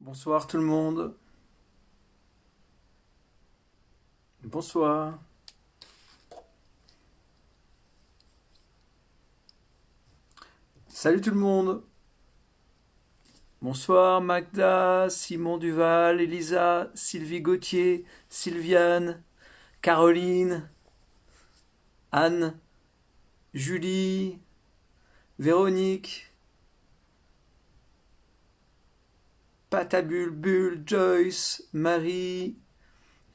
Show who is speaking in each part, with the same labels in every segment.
Speaker 1: Bonsoir tout le monde. Bonsoir. Salut tout le monde. Bonsoir Magda, Simon Duval, Elisa, Sylvie Gauthier, Sylviane, Caroline, Anne, Julie, Véronique, Patabulbul, Joyce, Marie,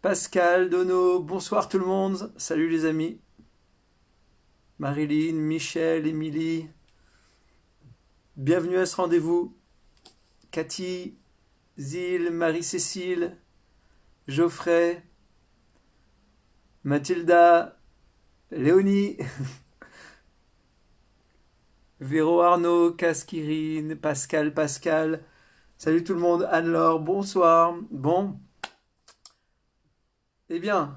Speaker 1: Pascal, Dono. Bonsoir tout le monde. Salut les amis. Marilyn, Michel, Émilie. Bienvenue à ce rendez-vous. Cathy, Zil, Marie-Cécile, Geoffrey, Mathilda, Léonie, Véro Arnaud, Casquirine, Pascal. Salut tout le monde. Anne-Laure, bonsoir. Bon, eh bien,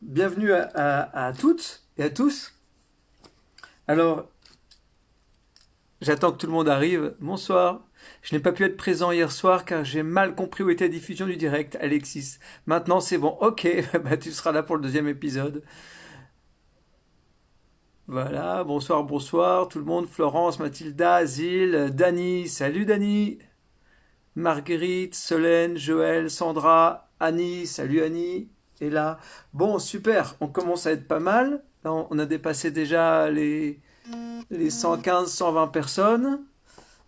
Speaker 1: bienvenue à toutes et à tous. Alors, j'attends que tout le monde arrive. Bonsoir. Je n'ai pas pu être présent hier soir car j'ai mal compris où était la diffusion du direct, Alexis. Maintenant c'est bon. Ok, bah, tu seras là pour le deuxième épisode. Voilà, bonsoir tout le monde. Florence, Mathilda, Zil, Dany. Salut Dany. Marguerite, Solène, Joël, Sandra, Annie. Salut Annie. Et là, bon, super. On commence à être pas mal. Là, on a dépassé déjà les 115, 120 personnes.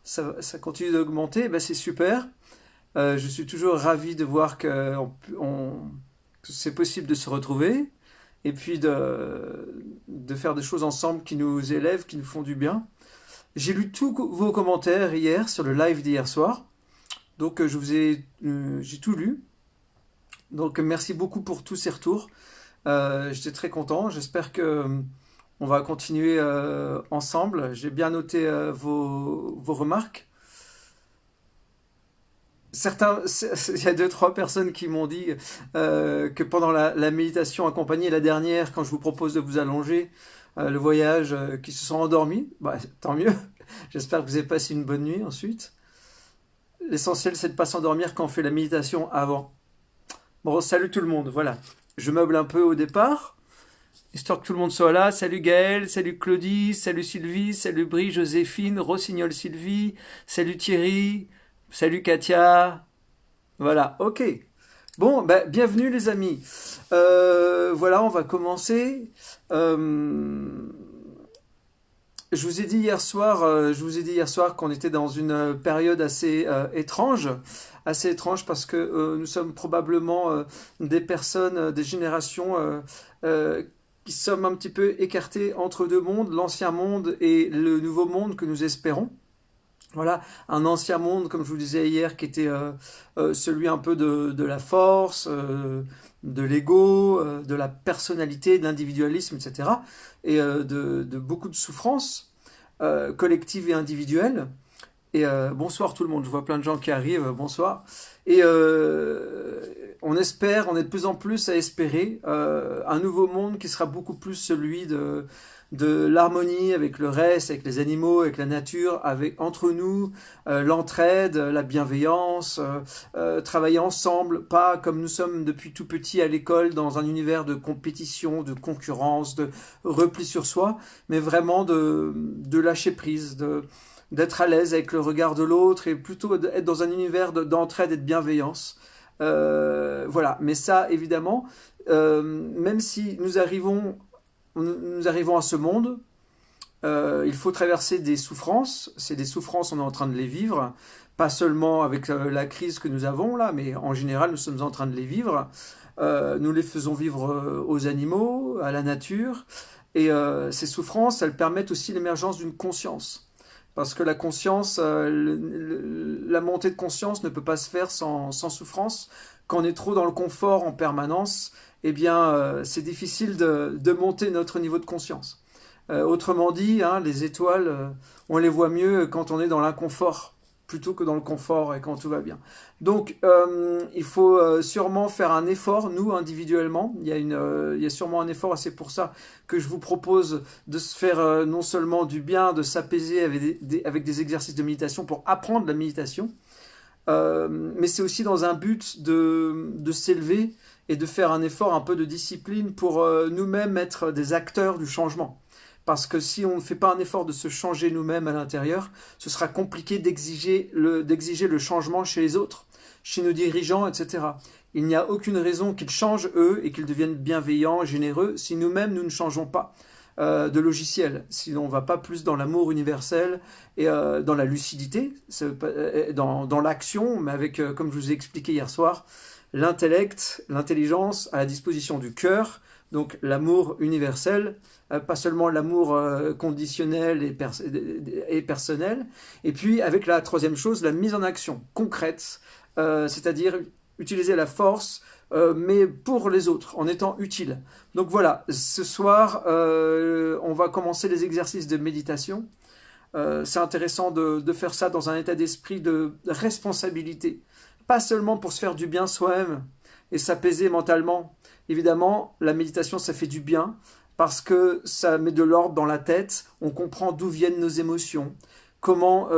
Speaker 1: Ça continue d'augmenter, ben c'est super. Je suis toujours ravi de voir que c'est possible de se retrouver et puis de faire des choses ensemble qui nous élèvent, qui nous font du bien. J'ai lu tous vos commentaires hier sur le live d'hier soir, donc j'ai tout lu. Donc merci beaucoup pour tous ces retours. J'étais très content. J'espère que on va continuer ensemble. J'ai bien noté vos remarques. Il y a deux, trois personnes qui m'ont dit que pendant la méditation accompagnée, la dernière, quand je vous propose de vous allonger, le voyage, qui se sont endormis. Bah, tant mieux. J'espère que vous avez passé une bonne nuit ensuite. L'essentiel, c'est de ne pas s'endormir quand on fait la méditation avant. Bon, salut tout le monde. Voilà. Je meuble un peu au départ, histoire que tout le monde soit là. Salut Gaël, salut Claudie, salut Sylvie, salut Brie, Joséphine, Rossignol Sylvie, salut Thierry, salut Katia. Voilà, ok. Bon, bah, bienvenue les amis. Voilà, on va commencer. Je vous ai dit hier soir qu'on était dans une période assez étrange parce que nous sommes probablement des personnes, des générations qui sommes un petit peu écartés entre deux mondes, l'ancien monde et le nouveau monde que nous espérons. Voilà, un ancien monde, comme je vous disais hier, qui était celui un peu de la force, de l'ego, de la personnalité, de l'individualisme, etc. Et de beaucoup de souffrances collectives et individuelles. Et bonsoir tout le monde, je vois plein de gens qui arrivent, bonsoir. Et on est de plus en plus à espérer un nouveau monde qui sera beaucoup plus celui de l'harmonie avec le reste, avec les animaux, avec la nature, entre nous, l'entraide, la bienveillance, travailler ensemble, pas comme nous sommes depuis tout petit à l'école dans un univers de compétition, de concurrence, de repli sur soi, mais vraiment de lâcher prise, d'être à l'aise avec le regard de l'autre et plutôt d'être dans un univers d'entraide et de bienveillance. Voilà, mais ça évidemment, même si nous arrivons à ce monde, il faut traverser des souffrances. C'est des souffrances, on est en train de les vivre, pas seulement avec la crise que nous avons là, mais en général nous sommes en train de les vivre. Nous les faisons vivre aux animaux, à la nature, et ces souffrances, elles permettent aussi l'émergence d'une conscience. Parce que la conscience, la montée de conscience ne peut pas se faire sans souffrance. Quand on est trop dans le confort en permanence, eh bien, c'est difficile de monter notre niveau de conscience. Autrement dit, hein, les étoiles, on les voit mieux quand on est dans l'inconfort, plutôt que dans le confort et quand tout va bien. Donc, il faut sûrement faire un effort, nous, individuellement. Il y a sûrement un effort, et c'est pour ça que je vous propose de se faire non seulement du bien, de s'apaiser avec des exercices de méditation pour apprendre la méditation, mais c'est aussi dans un but de s'élever et de faire un effort un peu de discipline pour nous-mêmes être des acteurs du changement. Parce que si on ne fait pas un effort de se changer nous-mêmes à l'intérieur, ce sera compliqué d'exiger le changement chez les autres, chez nos dirigeants, etc. Il n'y a aucune raison qu'ils changent eux et qu'ils deviennent bienveillants, généreux, si nous-mêmes nous ne changeons pas de logiciel. Si on ne va pas plus dans l'amour universel et dans la lucidité, dans l'action, mais avec, comme je vous ai expliqué hier soir, l'intellect, l'intelligence à la disposition du cœur, donc l'amour universel, pas seulement l'amour conditionnel et personnel, et puis avec la troisième chose, la mise en action concrète, c'est-à-dire utiliser la force, mais pour les autres, en étant utile. Donc voilà, ce soir, on va commencer les exercices de méditation. C'est intéressant de faire ça dans un état d'esprit de responsabilité. Pas seulement pour se faire du bien soi-même et s'apaiser mentalement. Évidemment, la méditation, ça fait du bien parce que ça met de l'ordre dans la tête. On comprend d'où viennent nos émotions, comment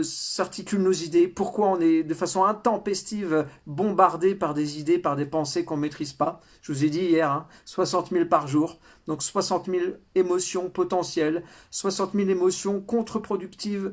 Speaker 1: s'articulent nos idées, pourquoi on est de façon intempestive bombardé par des idées, par des pensées qu'on ne maîtrise pas. Je vous ai dit hier, 60 000 par jour, donc 60 000 émotions potentielles, 60 000 émotions contre-productives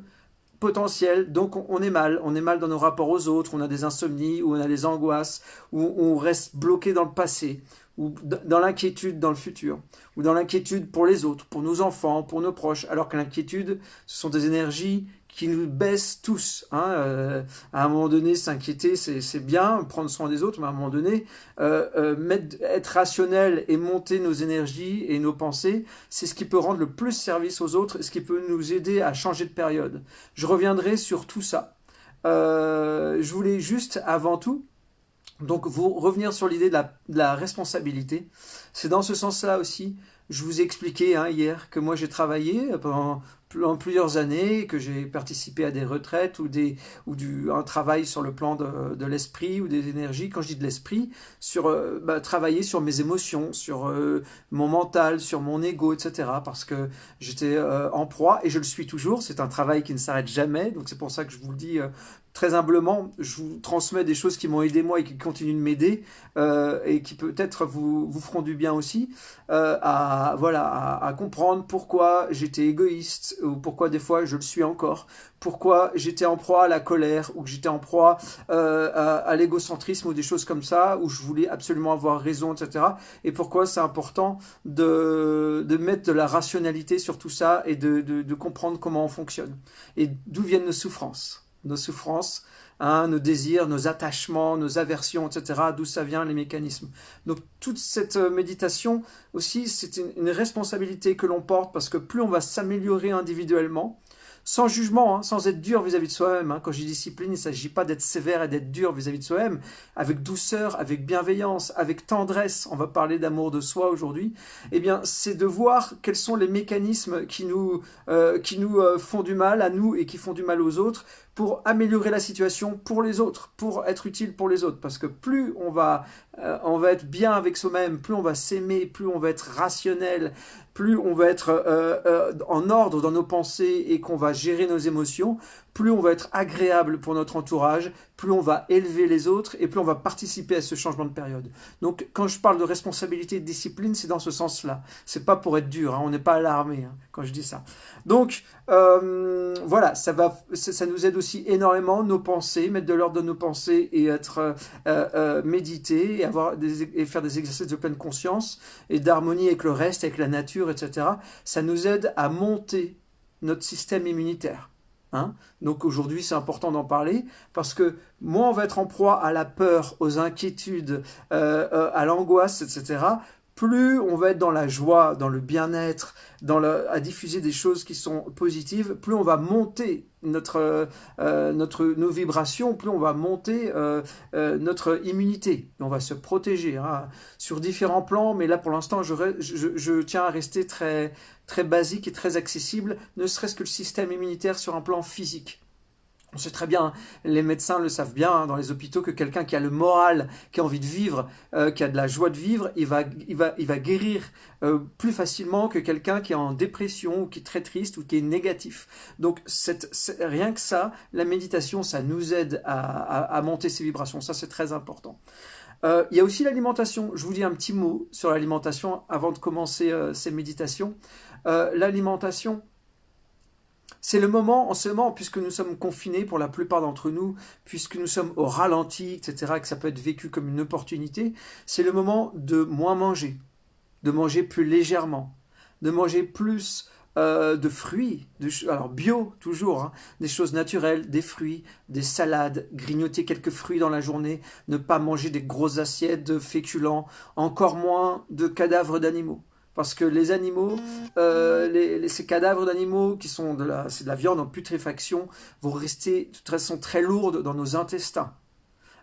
Speaker 1: potentielles, donc on est mal dans nos rapports aux autres, on a des insomnies, ou on a des angoisses, ou on reste bloqué dans le passé, ou dans l'inquiétude dans le futur, ou dans l'inquiétude pour les autres, pour nos enfants, pour nos proches, alors que l'inquiétude, ce sont des énergies qui nous baissent tous. À un moment donné, s'inquiéter, c'est bien, prendre soin des autres, mais à un moment donné, être rationnel et monter nos énergies et nos pensées, c'est ce qui peut rendre le plus service aux autres et ce qui peut nous aider à changer de période. Je reviendrai sur tout ça. Je voulais juste, avant tout, donc vous revenir sur l'idée de la responsabilité. C'est dans ce sens-là aussi, je vous ai expliqué hier que moi j'ai travaillé pendant plusieurs années, que j'ai participé à des retraites ou un travail sur le plan de l'esprit ou des énergies. Quand je dis de l'esprit, sur travailler sur mes émotions, sur mon mental, sur mon ego, etc. Parce que j'étais en proie et je le suis toujours. C'est un travail qui ne s'arrête jamais. Donc c'est pour ça que je vous le dis très humblement. Je vous transmets des choses qui m'ont aidé moi et qui continuent de m'aider et qui peut-être vous feront du bien aussi à comprendre pourquoi j'étais égoïste ou pourquoi des fois je le suis encore, pourquoi j'étais en proie à la colère ou que j'étais en proie à l'égocentrisme ou des choses comme ça, où je voulais absolument avoir raison, etc. Et pourquoi c'est important de mettre de la rationalité sur tout ça et de comprendre comment on fonctionne et d'où viennent nos souffrances. Nos souffrances, nos désirs, nos attachements, nos aversions, etc., d'où ça vient, les mécanismes. Donc toute cette méditation aussi, c'est une responsabilité que l'on porte parce que plus on va s'améliorer individuellement, sans jugement, sans être dur vis-à-vis de soi-même. Quand je dis discipline, il ne s'agit pas d'être sévère et d'être dur vis-à-vis de soi-même, avec douceur, avec bienveillance, avec tendresse. On va parler d'amour de soi aujourd'hui. Eh bien, c'est de voir quels sont les mécanismes qui nous font du mal à nous et qui font du mal aux autres, pour améliorer la situation pour les autres, pour être utile pour les autres. Parce que plus on va être bien avec soi-même, plus on va s'aimer, plus on va être rationnel, plus on va être en ordre dans nos pensées et qu'on va gérer nos émotions, plus on va être agréable pour notre entourage, plus on va élever les autres et plus on va participer à ce changement de période. Donc quand je parle de responsabilité et de discipline, c'est dans ce sens-là. C'est pas pour être dur, on n'est pas à l'armée quand je dis ça. Donc voilà, ça nous aide aussi énormément, nos pensées, mettre de l'ordre dans nos pensées et être méditer et faire des exercices de pleine conscience et d'harmonie avec le reste, avec la nature, etc. Ça nous aide à monter notre système immunitaire. Donc aujourd'hui c'est important d'en parler parce que moins on va être en proie à la peur, aux inquiétudes, à l'angoisse, etc., plus on va être dans la joie, dans le bien-être, à diffuser des choses qui sont positives, plus on va monter nos vibrations, plus on va monter notre immunité. On va se protéger sur différents plans, mais là pour l'instant je tiens à rester très basique et très accessible, ne serait-ce que le système immunitaire sur un plan physique. On sait très bien, les médecins le savent bien, dans les hôpitaux, que quelqu'un qui a le moral, qui a envie de vivre, qui a de la joie de vivre, il va guérir plus facilement que quelqu'un qui est en dépression, ou qui est très triste, ou qui est négatif. Donc rien que ça, la méditation, ça nous aide à monter ces vibrations. Ça, c'est très important. Il y a aussi l'alimentation. Je vous dis un petit mot sur l'alimentation avant de commencer ces méditations. L'alimentation, c'est le moment, en ce moment, puisque nous sommes confinés pour la plupart d'entre nous, puisque nous sommes au ralenti, etc., que ça peut être vécu comme une opportunité, c'est le moment de moins manger, de manger plus légèrement, de manger plus de fruits, alors bio toujours, hein, des choses naturelles, des fruits, des salades, grignoter quelques fruits dans la journée, ne pas manger des grosses assiettes de féculents, encore moins de cadavres d'animaux. Parce que les animaux, ces cadavres d'animaux qui sont c'est de la viande en putréfaction, vont rester de toute façon très lourdes dans nos intestins.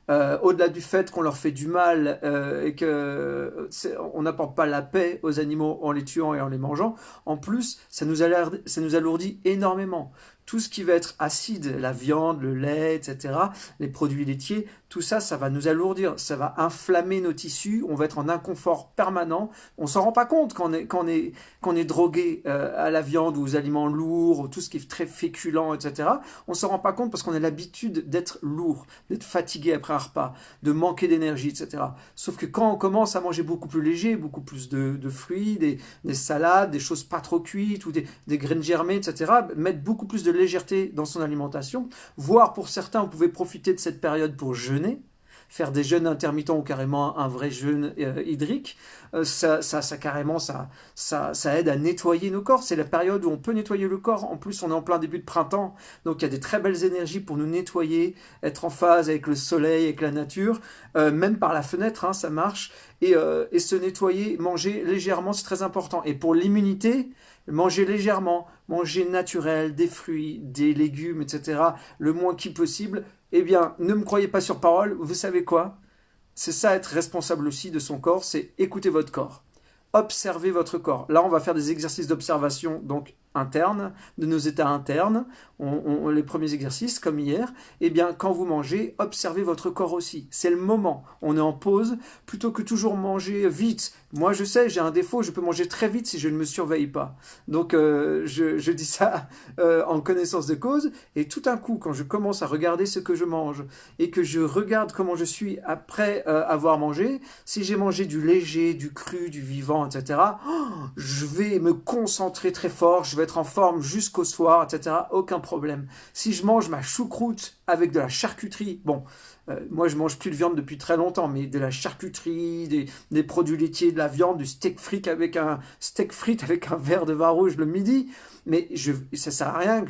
Speaker 1: Au-delà du fait qu'on leur fait du mal et qu'on n'apporte pas la paix aux animaux en les tuant et en les mangeant, en plus, ça nous alourdit énormément. Tout ce qui va être acide, la viande, le lait, etc., les produits laitiers, tout ça, ça va nous alourdir, ça va inflammer nos tissus, on va être en inconfort permanent. On s'en rend pas compte quand on est drogué à la viande ou aux aliments lourds, tout ce qui est très féculent, etc. On s'en rend pas compte parce qu'on a l'habitude d'être lourd, d'être fatigué après un repas, de manquer d'énergie, etc. Sauf que quand on commence à manger beaucoup plus léger, beaucoup plus de fruits, des salades, des choses pas trop cuites ou des graines germées, etc., mettre beaucoup plus de légèreté dans son alimentation, voire pour certains, vous pouvez profiter de cette période pour jeûner, faire des jeûnes intermittents ou carrément un vrai jeûne hydrique, ça aide à nettoyer nos corps. C'est la période où on peut nettoyer le corps. En plus, on est en plein début de printemps, donc il y a des très belles énergies pour nous nettoyer, être en phase avec le soleil, avec la nature, même par la fenêtre, hein, ça marche. Et se nettoyer, manger légèrement, c'est très important. Et pour l'immunité, manger légèrement, manger naturel, des fruits, des légumes, etc., le moins qui possible. Eh bien, ne me croyez pas sur parole, vous savez quoi? C'est ça être responsable aussi de son corps, c'est écouter votre corps. Observez votre corps. Là, on va faire des exercices d'observation donc interne, de nos états internes, les premiers exercices comme hier. Eh bien, quand vous mangez, observez votre corps aussi. C'est le moment. On est en pause, plutôt que toujours manger vite. Moi, je sais, j'ai un défaut, je peux manger très vite si je ne me surveille pas. Donc, je dis ça en connaissance de cause. Et tout d'un coup, quand je commence à regarder ce que je mange et que je regarde comment je suis après avoir mangé, si j'ai mangé du léger, du cru, du vivant, etc., je vais me concentrer très fort, je vais être en forme jusqu'au soir, etc. Aucun problème. Si je mange ma choucroute avec de la charcuterie, bon, moi je mange plus de viande depuis très longtemps, mais de la charcuterie, des produits laitiers, de la viande, du steak frites avec un verre de vin rouge le midi, mais ça sert à rien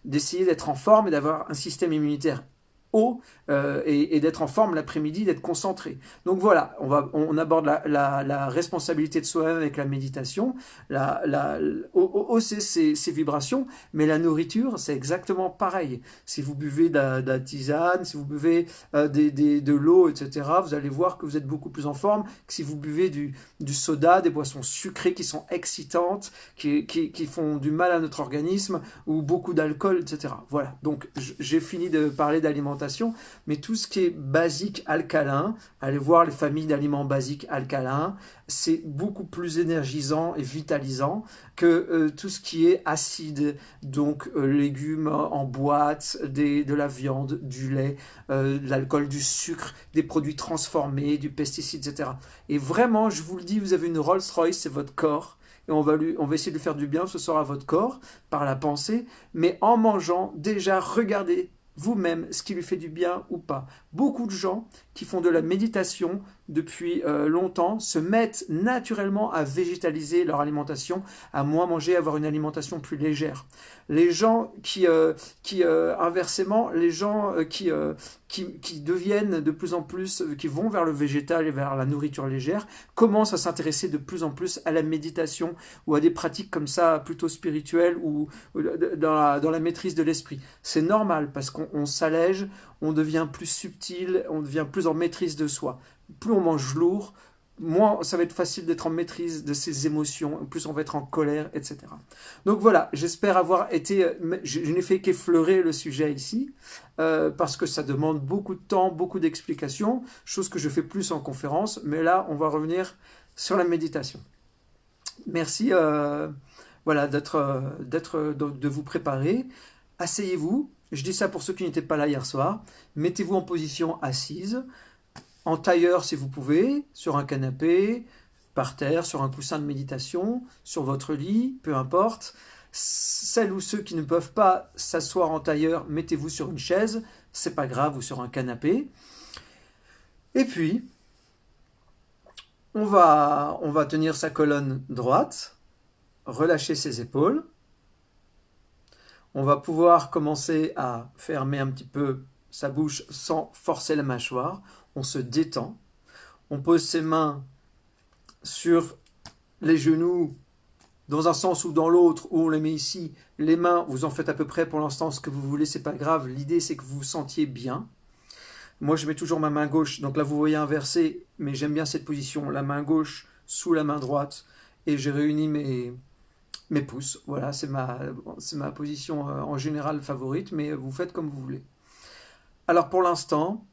Speaker 1: d'essayer d'être en forme et d'avoir un système immunitaire haut et d'être en forme l'après-midi, d'être concentré. Donc voilà, on aborde la responsabilité de soi-même avec la méditation, hausser ses vibrations, mais la nourriture, c'est exactement pareil. Si vous buvez de la tisane, si vous buvez de l'eau, etc., vous allez voir que vous êtes beaucoup plus en forme que si vous buvez du soda, des boissons sucrées qui sont excitantes, qui font du mal à notre organisme, ou beaucoup d'alcool, etc. Voilà, donc j'ai fini de parler d'alimentation, mais tout ce qui est basique alcalin, allez voir les familles d'aliments basiques alcalins, c'est beaucoup plus énergisant et vitalisant que tout ce qui est acide, donc légumes en boîte, de la viande, du lait, de l'alcool, du sucre, des produits transformés, du pesticide, etc. Et vraiment, je vous le dis, vous avez une Rolls-Royce, c'est votre corps. Et on va essayer de faire du bien ce soir à votre corps, par la pensée, mais en mangeant, déjà, regardez vous-même ce qui lui fait du bien ou pas. Beaucoup de gens qui font de la méditation depuis longtemps se mettent naturellement à végétaliser leur alimentation, à moins manger, à avoir une alimentation plus légère. Les gens inversement, les gens qui deviennent de plus en plus, qui vont vers le végétal et vers la nourriture légère, commencent à s'intéresser de plus en plus à la méditation ou à des pratiques comme ça, plutôt spirituelles ou dans la maîtrise de l'esprit. C'est normal parce qu'on s'allège, on devient plus subtil, on devient plus en maîtrise de soi. Plus on mange lourd, moins ça va être facile d'être en maîtrise de ses émotions, plus on va être en colère, etc. Donc voilà, j'espère avoir été, je n'ai fait qu'effleurer le sujet ici, parce que ça demande beaucoup de temps, beaucoup d'explications, chose que je fais plus en conférence, mais là on va revenir sur la méditation. Merci voilà, de vous préparer. Asseyez-vous, je dis ça pour ceux qui n'étaient pas là hier soir, mettez-vous en position assise, en tailleur si vous pouvez, sur un canapé, par terre, sur un coussin de méditation, sur votre lit, peu importe. Celles ou ceux qui ne peuvent pas s'asseoir en tailleur, mettez-vous sur une chaise, c'est pas grave, ou sur un canapé. Et puis, on va tenir sa colonne droite, relâcher ses épaules. On va pouvoir commencer à fermer un petit peu sa bouche sans forcer la mâchoire. On se détend. On pose ses mains sur les genoux dans un sens ou dans l'autre, ou on les met ici. Les mains, vous en faites à peu près pour l'instant ce que vous voulez, c'est pas grave. L'idée, c'est que vous vous sentiez bien. Moi, je mets toujours ma main gauche. Donc là, vous voyez inversé, mais j'aime bien cette position. La main gauche sous la main droite. Et j'ai réuni mes pouces. Voilà, c'est ma position en général favorite, mais vous faites comme vous voulez. Alors pour l'instant,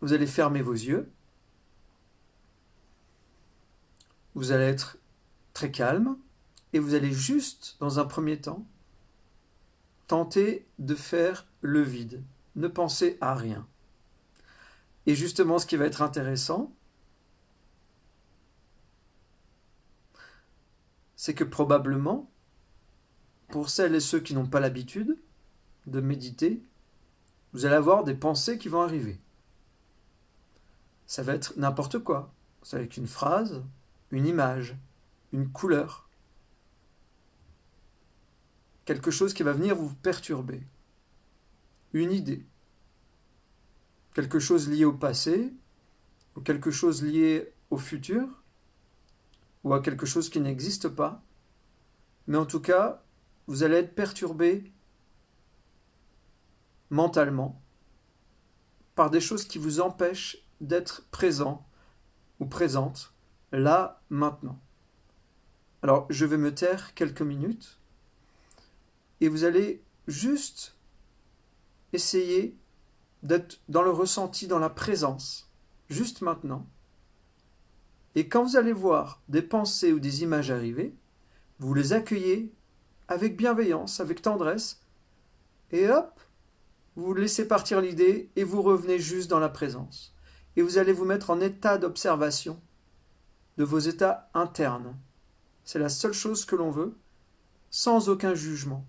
Speaker 1: vous allez fermer vos yeux. Vous allez être très calme et vous allez juste, dans un premier temps, tenter de faire le vide. Ne pensez à rien. Et justement, ce qui va être intéressant, c'est que probablement, pour celles et ceux qui n'ont pas l'habitude de méditer, vous allez avoir des pensées qui vont arriver. Ça va être n'importe quoi. Ça va être une phrase, une image, une couleur. Quelque chose qui va venir vous perturber. Une idée. Quelque chose lié au passé, ou quelque chose lié au futur, ou à quelque chose qui n'existe pas. Mais en tout cas, vous allez être perturbé mentalement par des choses qui vous empêchent d'être présent ou présente là, maintenant. Alors, je vais me taire quelques minutes et vous allez juste essayer d'être dans le ressenti, dans la présence, juste maintenant. Et quand vous allez voir des pensées ou des images arriver, vous les accueillez avec bienveillance, avec tendresse, et hop, vous laissez partir l'idée et vous revenez juste dans la présence. Et vous allez vous mettre en état d'observation de vos états internes. C'est la seule chose que l'on veut, sans aucun jugement.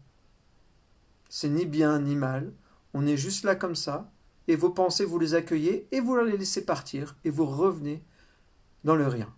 Speaker 1: C'est ni bien ni mal, on est juste là comme ça, et vos pensées, vous les accueillez et vous les laissez partir, et vous revenez dans le rien.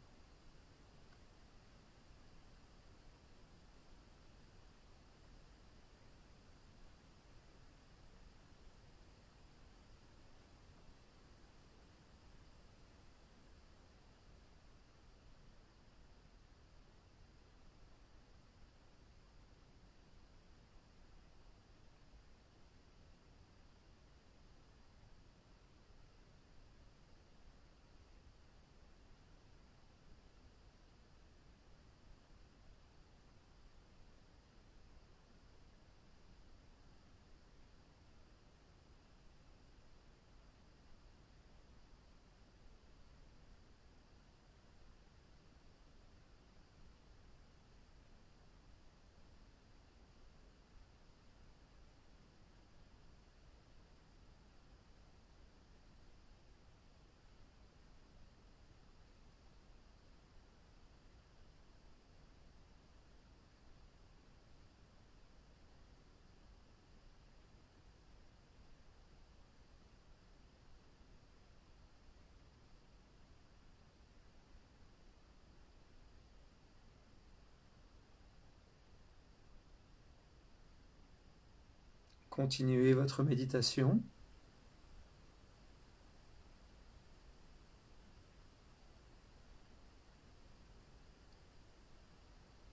Speaker 1: Continuez votre méditation.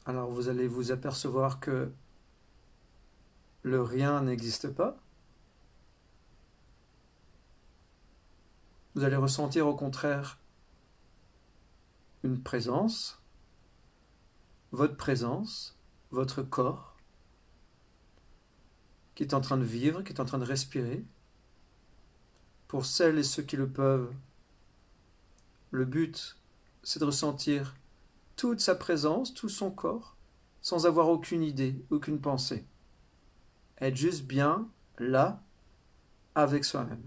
Speaker 1: Alors vous allez vous apercevoir que le rien n'existe pas. Vous allez ressentir au contraire une présence, votre corps, qui est en train de vivre, qui est en train de respirer. Pour celles et ceux qui le peuvent, le but, c'est de ressentir toute sa présence, tout son corps, sans avoir aucune idée, aucune pensée. Être juste bien là, avec soi-même.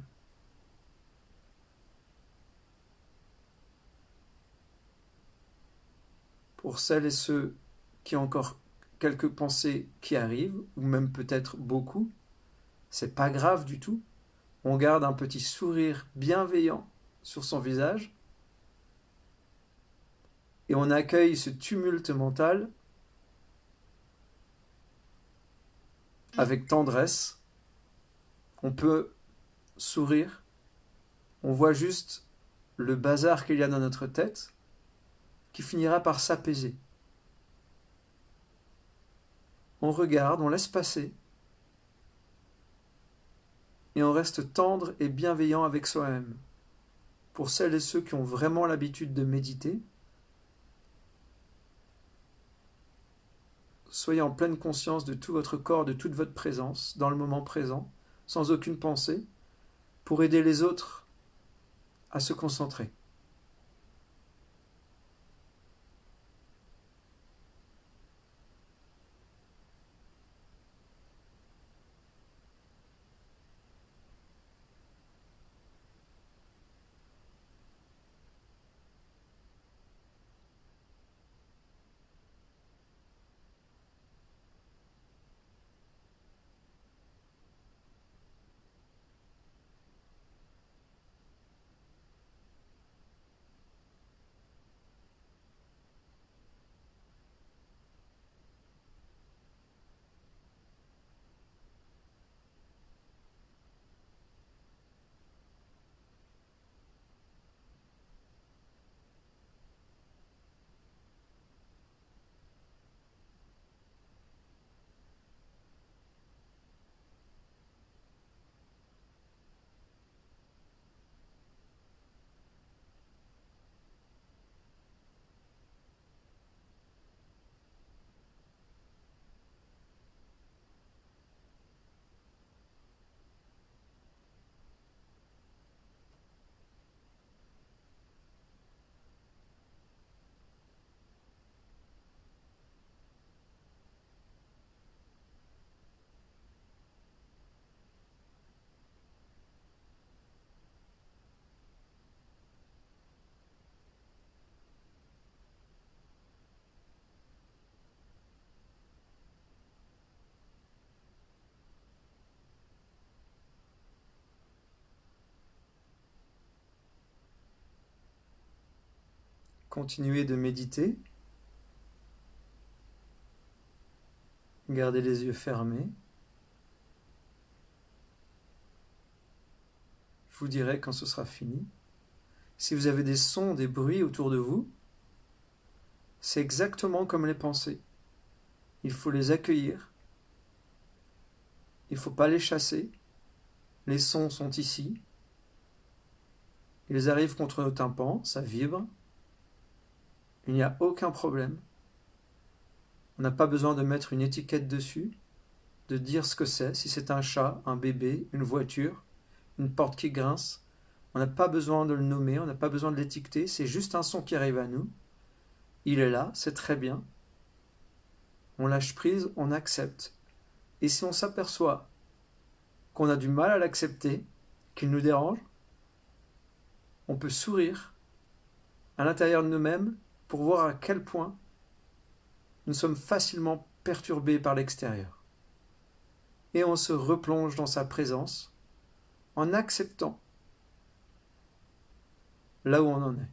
Speaker 1: Pour celles et ceux qui ont encore quelques pensées qui arrivent, ou même peut-être beaucoup, c'est pas grave du tout. On garde un petit sourire bienveillant sur son visage et on accueille ce tumulte mental avec tendresse. On peut sourire, on voit juste le bazar qu'il y a dans notre tête qui finira par s'apaiser. On regarde, on laisse passer et on reste tendre et bienveillant avec soi-même. Pour celles et ceux qui ont vraiment l'habitude de méditer, soyez en pleine conscience de tout votre corps, de toute votre présence, dans le moment présent, sans aucune pensée, pour aider les autres à se concentrer. Continuez de méditer. Gardez les yeux fermés. Je vous dirai quand ce sera fini. Si vous avez des sons, des bruits autour de vous, c'est exactement comme les pensées. Il faut les accueillir. Il ne faut pas les chasser. Les sons sont ici. Ils arrivent contre nos tympans, ça vibre. Il n'y a aucun problème. On n'a pas besoin de mettre une étiquette dessus, de dire ce que c'est, si c'est un chat, un bébé, une voiture, une porte qui grince. On n'a pas besoin de le nommer, on n'a pas besoin de l'étiqueter, c'est juste un son qui arrive à nous. Il est là, c'est très bien. On lâche prise, on accepte. Et si on s'aperçoit qu'on a du mal à l'accepter, qu'il nous dérange, on peut sourire à l'intérieur de nous-mêmes pour voir à quel point nous sommes facilement perturbés par l'extérieur. Et on se replonge dans sa présence en acceptant là où on en est.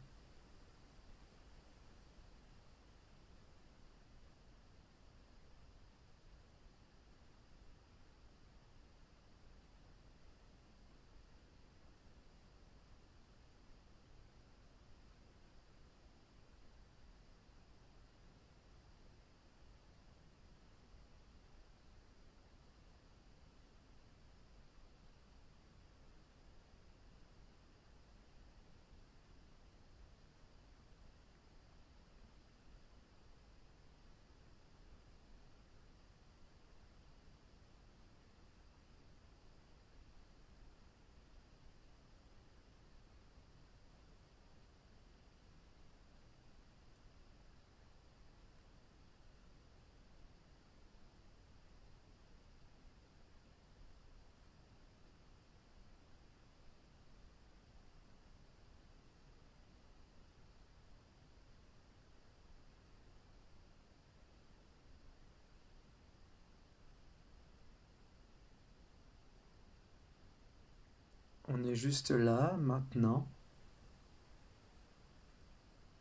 Speaker 1: On est juste là, maintenant.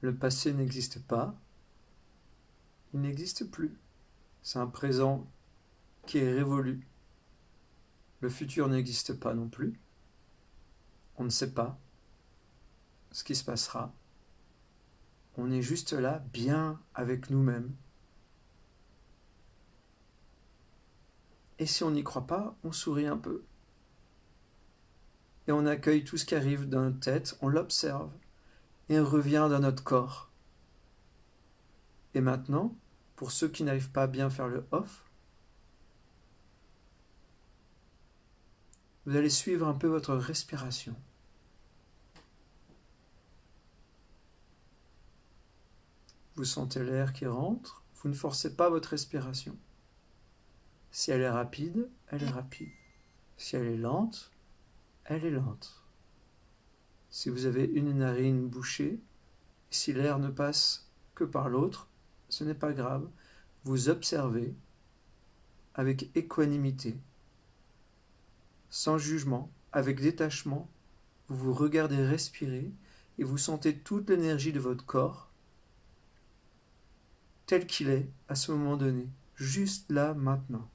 Speaker 1: Le passé n'existe pas. Il n'existe plus. C'est un présent qui est révolu. Le futur n'existe pas non plus. On ne sait pas ce qui se passera. On est juste là, bien avec nous-mêmes. Et si on n'y croit pas, on sourit un peu. Et on accueille tout ce qui arrive dans notre tête, on l'observe, et on revient dans notre corps. Et maintenant, pour ceux qui n'arrivent pas à bien faire le off, vous allez suivre un peu votre respiration. Vous sentez l'air qui rentre, vous ne forcez pas votre respiration. Si elle est rapide, elle est rapide. Si elle est lente, elle est lente. Si vous avez une narine bouchée, si l'air ne passe que par l'autre, ce n'est pas grave. Vous observez avec équanimité, sans jugement, avec détachement. Vous vous regardez respirer et vous sentez toute l'énergie de votre corps tel qu'il est à ce moment donné, juste là, maintenant.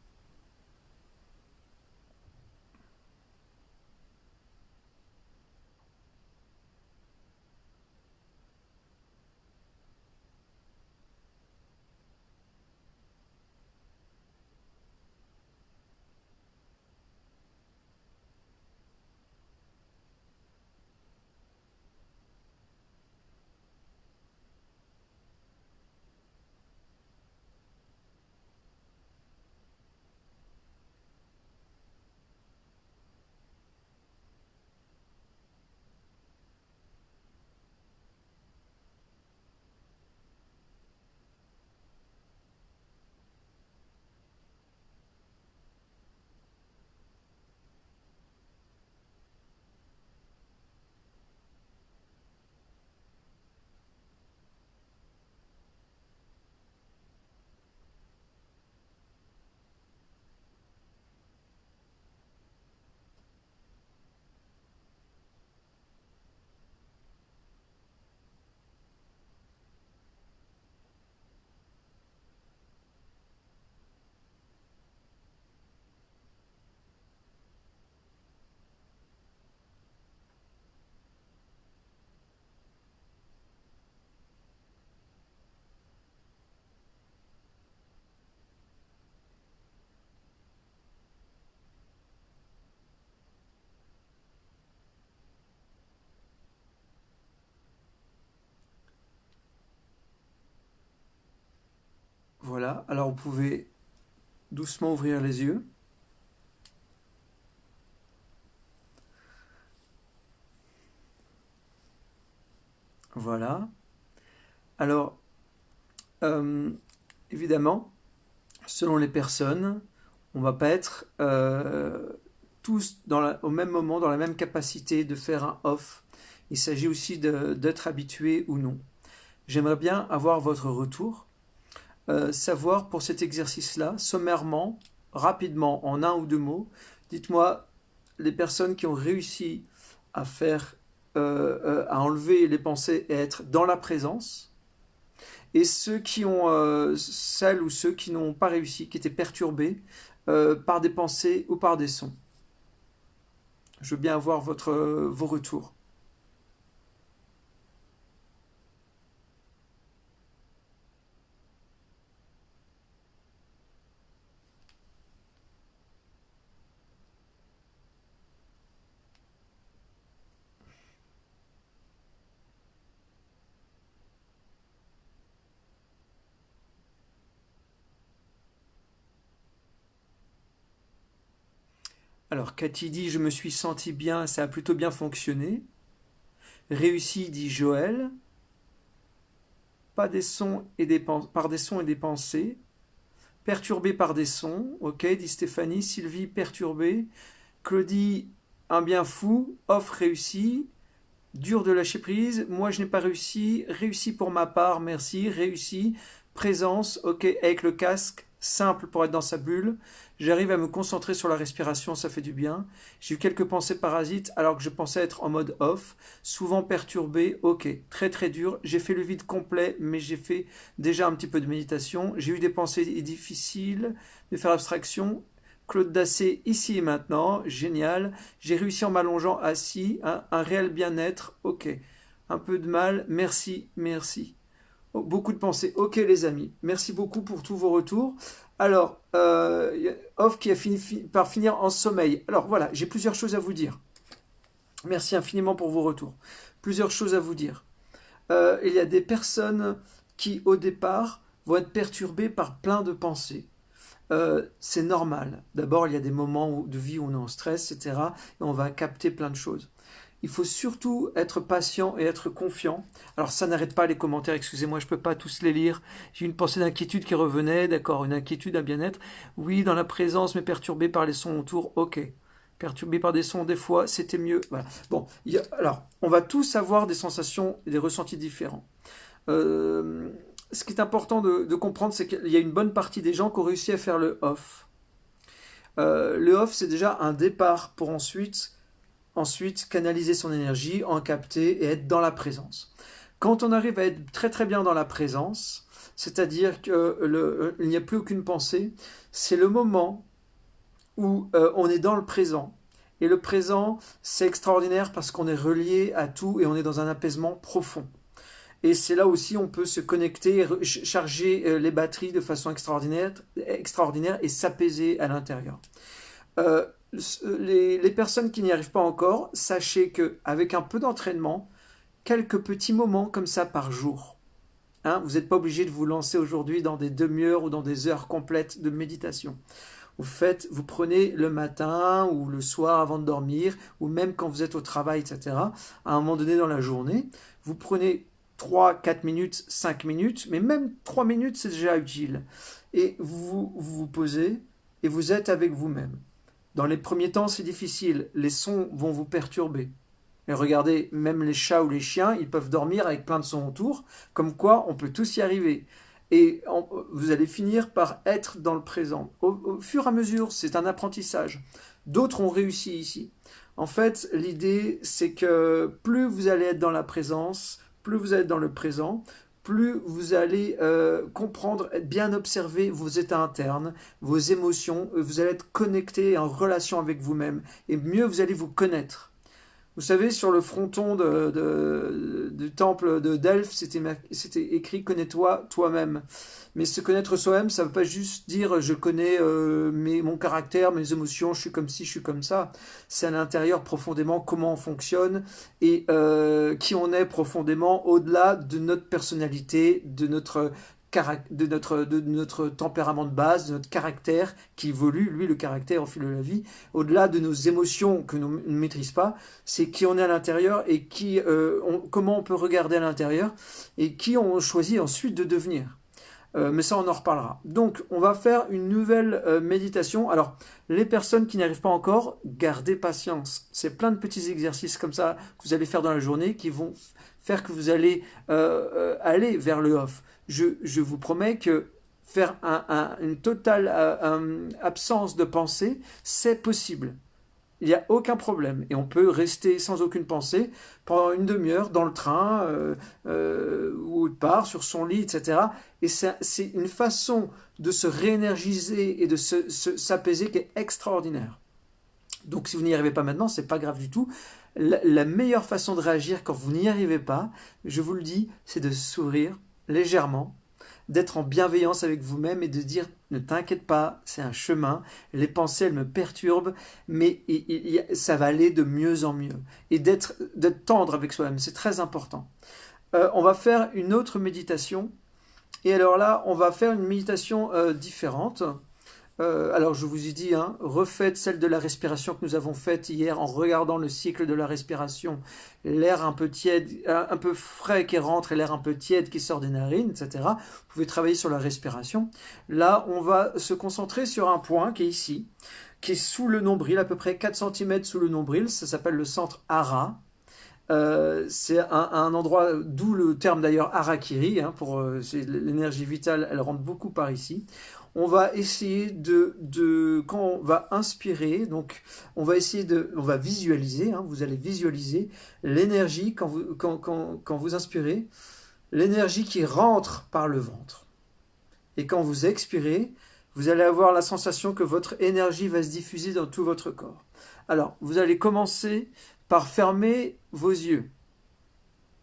Speaker 1: Voilà, alors vous pouvez doucement ouvrir les yeux. Voilà. Alors, évidemment, selon les personnes, on ne va pas être tous au même moment, dans la même capacité de faire un off. Il s'agit aussi d'être habitué ou non. J'aimerais bien avoir votre retour, savoir pour cet exercice-là, sommairement, rapidement, en un ou deux mots, dites-moi les personnes qui ont réussi à faire, à enlever les pensées et être dans la présence, et ceux qui ont, celles ou ceux qui n'ont pas réussi, qui étaient perturbés par des pensées ou par des sons. Je veux bien avoir vos retours. Alors, Cathy dit, je me suis senti bien, ça a plutôt bien fonctionné. Réussi, dit Joël. Pas des sons et par des sons et des pensées. Perturbé par des sons, ok, dit Stéphanie. Sylvie, perturbée. Claudie, un bien fou. Off, réussi. Dur de lâcher prise. Moi, je n'ai pas réussi. Réussi pour ma part, merci. Réussi. Présence, ok, avec le casque, simple pour être dans sa bulle. J'arrive à me concentrer sur la respiration, ça fait du bien. J'ai eu quelques pensées parasites alors que je pensais être en mode off, souvent perturbé, ok, très très dur. J'ai fait le vide complet, mais j'ai fait déjà un petit peu de méditation. J'ai eu des pensées difficiles de faire abstraction. Claude Dassé, ici et maintenant, génial. J'ai réussi en m'allongeant assis, un réel bien-être, ok. Un peu de mal, merci, merci. Oh, beaucoup de pensées, ok les amis, merci beaucoup pour tous vos retours. Alors, Off qui a fini par finir en sommeil. Alors voilà, j'ai plusieurs choses à vous dire. Merci infiniment pour vos retours. Plusieurs choses à vous dire. Il y a des personnes qui, au départ, vont être perturbées par plein de pensées. C'est normal. D'abord, il y a des moments de vie où on est en stress, etc. Et on va capter plein de choses. Il faut surtout être patient et être confiant. Alors ça n'arrête pas les commentaires, excusez-moi, je ne peux pas tous les lire. J'ai une pensée d'inquiétude qui revenait, d'accord, une inquiétude, un bien-être. Oui, dans la présence, mais perturbé par les sons autour, ok. Perturbé par des sons, des fois, c'était mieux. Voilà. Bon, alors, on va tous avoir des sensations et des ressentis différents. Ce qui est important de comprendre, c'est qu'il y a une bonne partie des gens qui ont réussi à faire le off. Le off, c'est déjà un départ pour ensuite canaliser son énergie, en capter et être dans la présence. Quand on arrive à être très très bien dans la présence, c'est-à-dire qu'il n'y a plus aucune pensée, c'est le moment où on est dans le présent. Et le présent, c'est extraordinaire parce qu'on est relié à tout et on est dans un apaisement profond. Et c'est là aussi on peut se connecter, charger les batteries de façon extraordinaire et s'apaiser à l'intérieur. Les personnes qui n'y arrivent pas encore, sachez qu'avec un peu d'entraînement, quelques petits moments comme ça par jour, hein, vous n'êtes pas obligé de vous lancer aujourd'hui dans des demi-heures ou dans des heures complètes de méditation. Vous prenez le matin ou le soir avant de dormir, ou même quand vous êtes au travail, etc., à un moment donné dans la journée, vous prenez 3, 4 minutes, 5 minutes, mais même 3 minutes, c'est déjà utile. Et vous posez et vous êtes avec vous-même. Dans les premiers temps, c'est difficile. Les sons vont vous perturber. Et regardez, même les chats ou les chiens, ils peuvent dormir avec plein de sons autour. Comme quoi, on peut tous y arriver. Et vous allez finir par être dans le présent. Au fur et à mesure, c'est un apprentissage. D'autres ont réussi ici. En fait, l'idée, c'est que plus vous allez être dans la présence, plus vous allez être dans le présent, plus vous allez comprendre, bien observer vos états internes, vos émotions, vous allez être connecté, en relation avec vous-même, et mieux vous allez vous connaître. Vous savez, sur le fronton du temple de Delphes, c'était écrit « Connais-toi toi-même ». Mais se connaître soi-même, ça ne veut pas juste dire « je connais mon caractère, mes émotions, je suis comme ci, je suis comme ça ». C'est à l'intérieur profondément comment on fonctionne et qui on est profondément au-delà de notre personnalité, de notre tempérament de base, de notre caractère qui évolue, lui le caractère au fil de la vie, au-delà de nos émotions que nous ne maîtrisons pas, c'est qui on est à l'intérieur et comment on peut regarder à l'intérieur et qui on choisit ensuite de devenir. Mais ça, on en reparlera. Donc, on va faire une nouvelle méditation. Alors, les personnes qui n'y arrivent pas encore, gardez patience. C'est plein de petits exercices comme ça que vous allez faire dans la journée qui vont faire que vous allez aller vers le off. Je vous promets que faire une totale absence de pensée, c'est possible. Il n'y a aucun problème. Et on peut rester sans aucune pensée pendant une demi-heure dans le train ou part sur son lit, etc. Et c'est une façon de se réénergiser et de s'apaiser qui est extraordinaire. Donc si vous n'y arrivez pas maintenant, c'est pas grave du tout. La meilleure façon de réagir quand vous n'y arrivez pas, je vous le dis, c'est de sourire légèrement, d'être en bienveillance avec vous-même et de dire ne t'inquiète pas, c'est un chemin, les pensées elles me perturbent, mais ça va aller de mieux en mieux. Et d'être tendre avec soi-même, c'est très important. On va faire une autre méditation, et alors là, on va faire une méditation différente. Alors je vous ai dit, refaites celle de la respiration que nous avons faite hier en regardant le cycle de la respiration, l'air un peu tiède, un peu frais qui rentre et l'air un peu tiède qui sort des narines, etc. Vous pouvez travailler sur la respiration. Là, on va se concentrer sur un point qui est ici, qui est sous le nombril, à peu près 4 cm sous le nombril, ça s'appelle le centre Hara. C'est un endroit, d'où le terme d'ailleurs Harakiri, c'est l'énergie vitale, elle rentre beaucoup par ici. on va essayer quand on va inspirer, donc on va visualiser, hein, vous allez visualiser l'énergie quand vous inspirez, l'énergie qui rentre par le ventre. Et quand vous expirez, vous allez avoir la sensation que votre énergie va se diffuser dans tout votre corps. Alors, vous allez commencer par fermer vos yeux.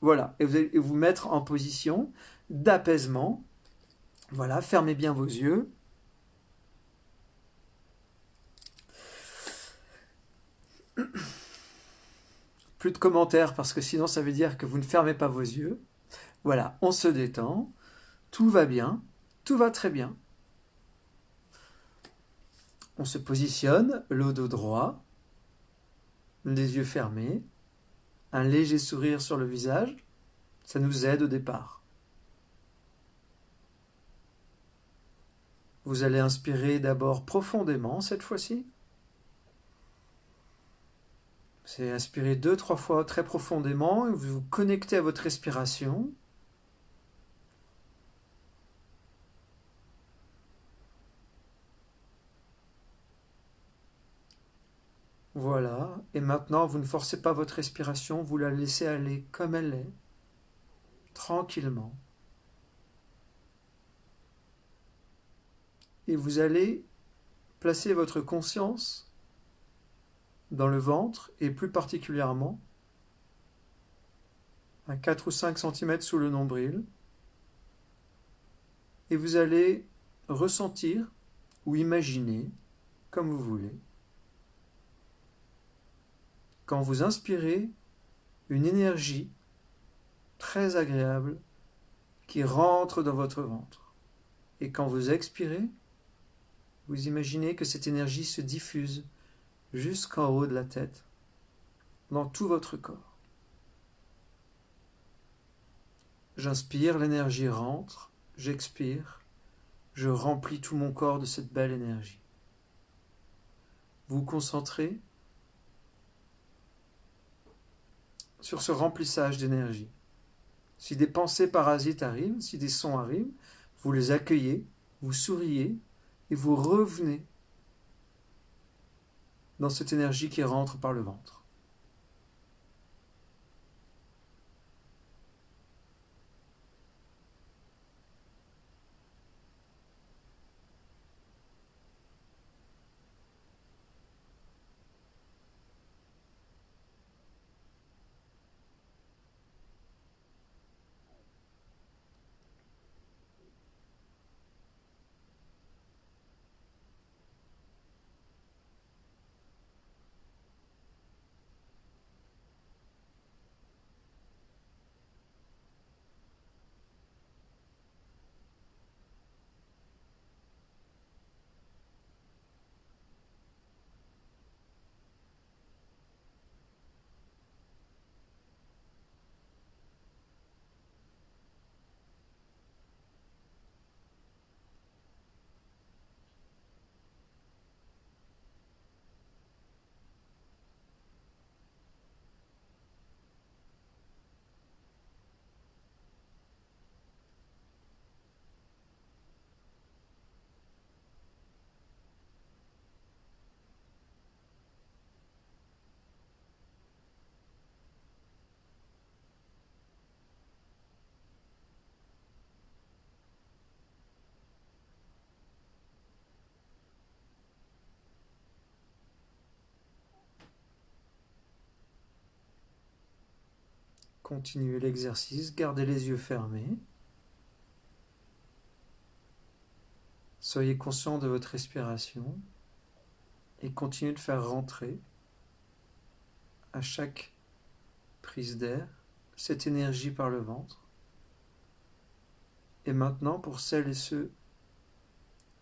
Speaker 1: Voilà, et vous allez vous mettre en position d'apaisement. Voilà, fermez bien vos yeux. Plus de commentaires parce que sinon ça veut dire que vous ne fermez pas vos yeux. Voilà, on se détend, tout va bien, tout va très bien. On se positionne, le dos droit, les yeux fermés, un léger sourire sur le visage, ça nous aide au départ. Vous allez inspirer d'abord profondément cette fois-ci. C'est inspirer 2-3 fois très profondément et vous vous connectez à votre respiration. Voilà, et maintenant vous ne forcez pas votre respiration, vous la laissez aller comme elle est, tranquillement. Et vous allez placer votre conscience dans le ventre et plus particulièrement à 4 ou 5 cm sous le nombril. Et vous allez ressentir ou imaginer, comme vous voulez, quand vous inspirez, une énergie très agréable qui rentre dans votre ventre. Et quand vous expirez, vous imaginez que cette énergie se diffuse jusqu'en haut de la tête, dans tout votre corps. J'inspire, l'énergie rentre, j'expire, je remplis tout mon corps de cette belle énergie. Vous vous concentrez sur ce remplissage d'énergie. Si des pensées parasites arrivent, si des sons arrivent, vous les accueillez, vous souriez et vous revenez dans cette énergie qui rentre par le ventre. Continuez l'exercice, gardez les yeux fermés. Soyez conscient de votre respiration et continuez de faire rentrer à chaque prise d'air cette énergie par le ventre. Et maintenant, pour celles et ceux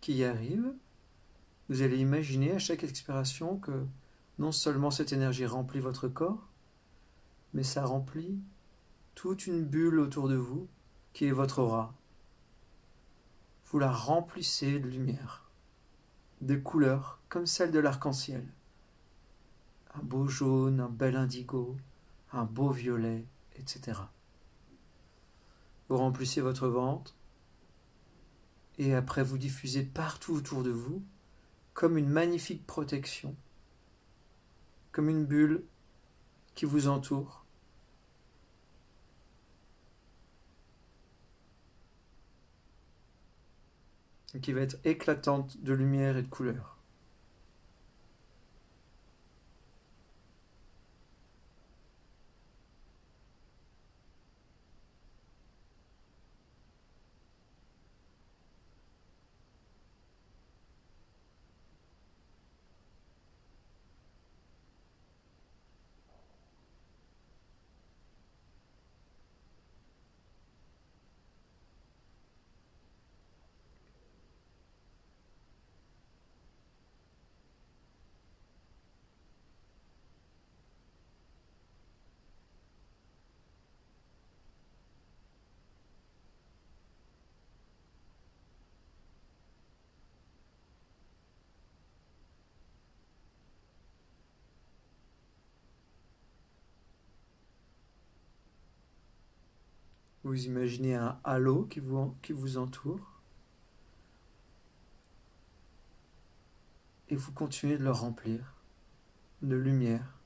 Speaker 1: qui y arrivent, vous allez imaginer à chaque expiration que non seulement cette énergie remplit votre corps, mais ça remplit toute une bulle autour de vous qui est votre aura. Vous la remplissez de lumière, de couleurs comme celle de l'arc-en-ciel. Un beau jaune, un bel indigo, un beau violet, etc. Vous remplissez votre ventre et après vous diffusez partout autour de vous comme une magnifique protection, comme une bulle qui vous entoure. Et qui va être éclatante de lumière et de couleurs. Vous imaginez un halo qui vous entoure et vous continuez de le remplir de lumière,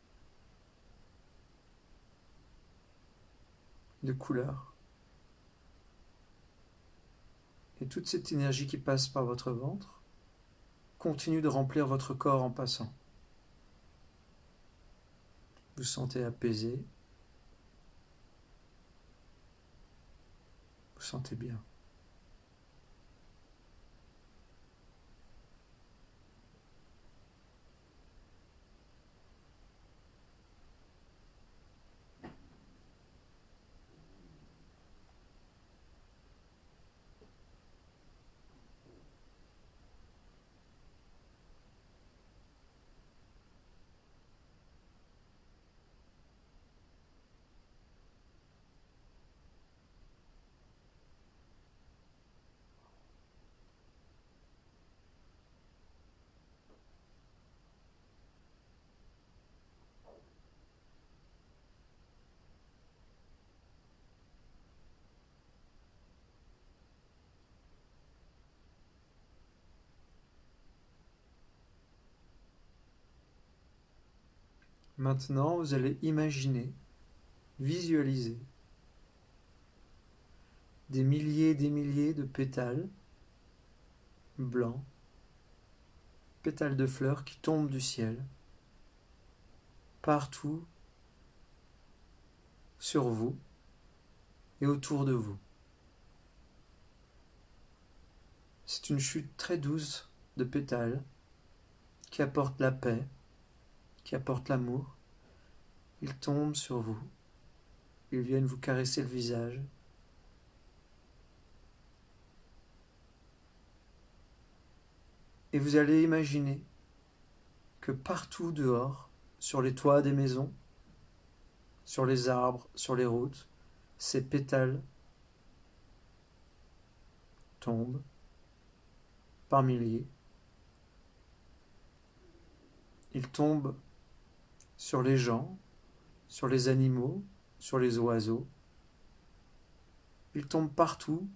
Speaker 1: de couleurs. Et toute cette énergie qui passe par votre ventre continue de remplir votre corps en passant. Vous vous sentez apaisé, vous sentez bien. Maintenant, vous allez imaginer, visualiser des milliers de pétales blancs, pétales de fleurs qui tombent du ciel, partout sur vous et autour de vous. C'est une chute très douce de pétales qui apporte la paix, qui apporte l'amour. Ils tombent sur vous, ils viennent vous caresser le visage. Et vous allez imaginer que partout dehors, sur les toits des maisons, sur les arbres, sur les routes, ces pétales tombent par milliers. Ils tombent sur les gens, sur les animaux, sur les oiseaux. Ils tombent partout,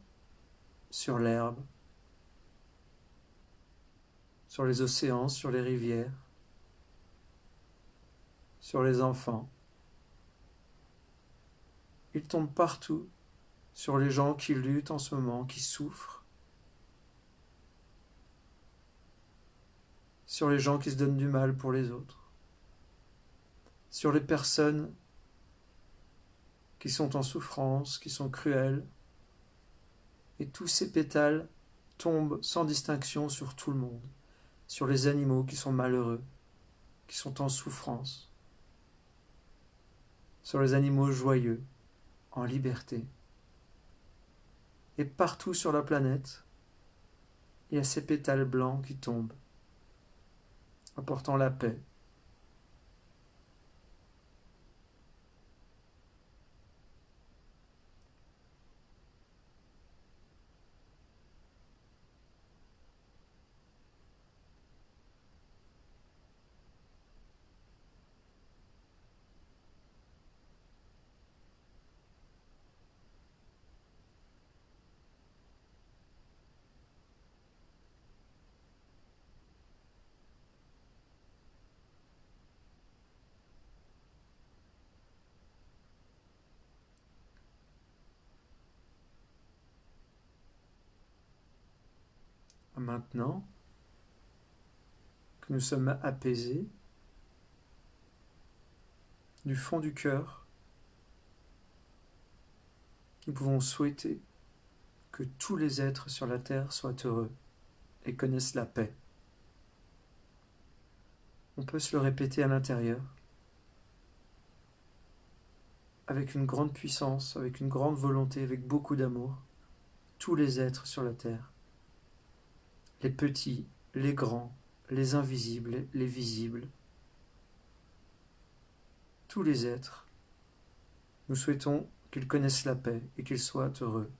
Speaker 1: sur l'herbe, sur les océans, sur les rivières, sur les enfants. Ils tombent partout, sur les gens qui luttent en ce moment, qui souffrent, sur les gens qui se donnent du mal pour les autres, sur les personnes qui sont en souffrance, qui sont cruelles. Et tous ces pétales tombent sans distinction sur tout le monde, sur les animaux qui sont malheureux, qui sont en souffrance, sur les animaux joyeux, en liberté. Et partout sur la planète, il y a ces pétales blancs qui tombent, apportant la paix. Maintenant que nous sommes apaisés, du fond du cœur, nous pouvons souhaiter que tous les êtres sur la terre soient heureux et connaissent la paix. On peut se le répéter à l'intérieur, avec une grande puissance, avec une grande volonté, avec beaucoup d'amour. Tous les êtres sur la terre, les petits, les grands, les invisibles, les visibles, tous les êtres, nous souhaitons qu'ils connaissent la paix et qu'ils soient heureux.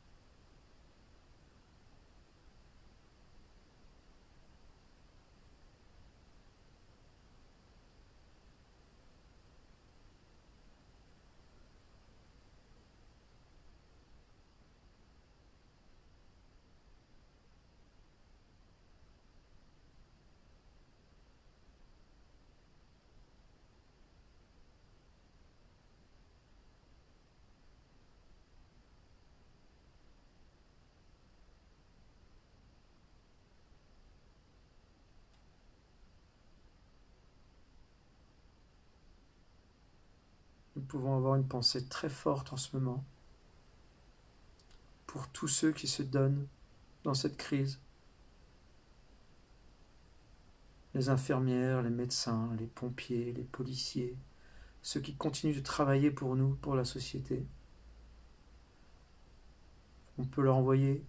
Speaker 1: Nous pouvons avoir une pensée très forte en ce moment pour tous ceux qui se donnent dans cette crise. Les infirmières, les médecins, les pompiers, les policiers, ceux qui continuent de travailler pour nous, pour la société. On peut leur envoyer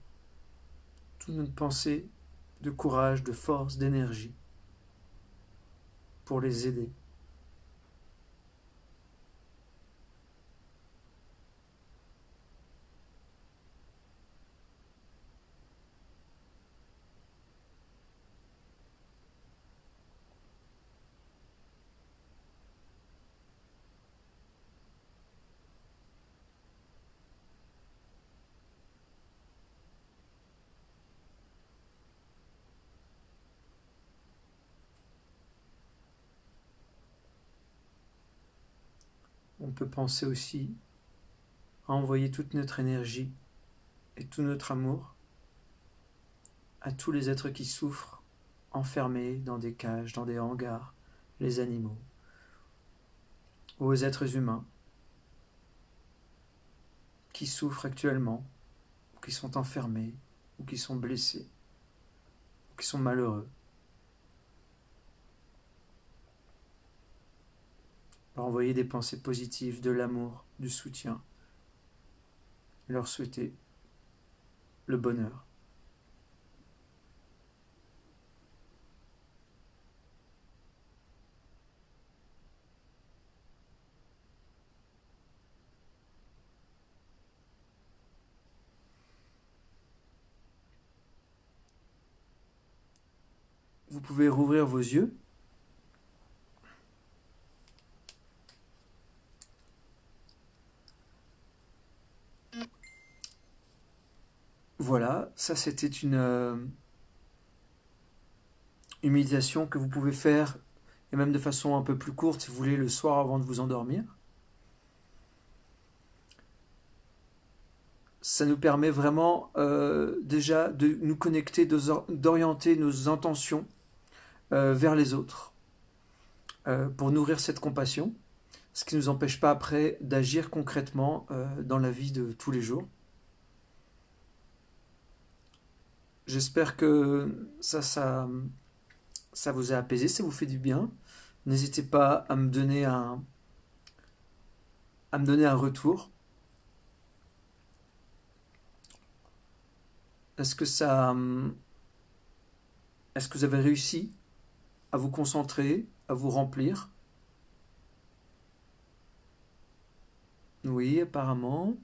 Speaker 1: toute notre pensée de courage, de force, d'énergie pour les aider. On peut penser aussi à envoyer toute notre énergie et tout notre amour à tous les êtres qui souffrent, enfermés dans des cages, dans des hangars, les animaux, ou aux êtres humains qui souffrent actuellement, ou qui sont enfermés, ou qui sont blessés, ou qui sont malheureux. Leur envoyer des pensées positives, de l'amour, du soutien, et leur souhaiter le bonheur. Vous pouvez rouvrir vos yeux. Voilà, ça c'était une méditation que vous pouvez faire, et même de façon un peu plus courte si vous voulez, le soir avant de vous endormir. Ça nous permet vraiment déjà de nous connecter, d'orienter nos intentions vers les autres pour nourrir cette compassion, ce qui ne nous empêche pas après d'agir concrètement dans la vie de tous les jours. J'espère que ça vous a apaisé, ça vous fait du bien. N'hésitez pas à me donner un retour. Est-ce que vous avez réussi à vous concentrer, à vous remplir? Oui, apparemment.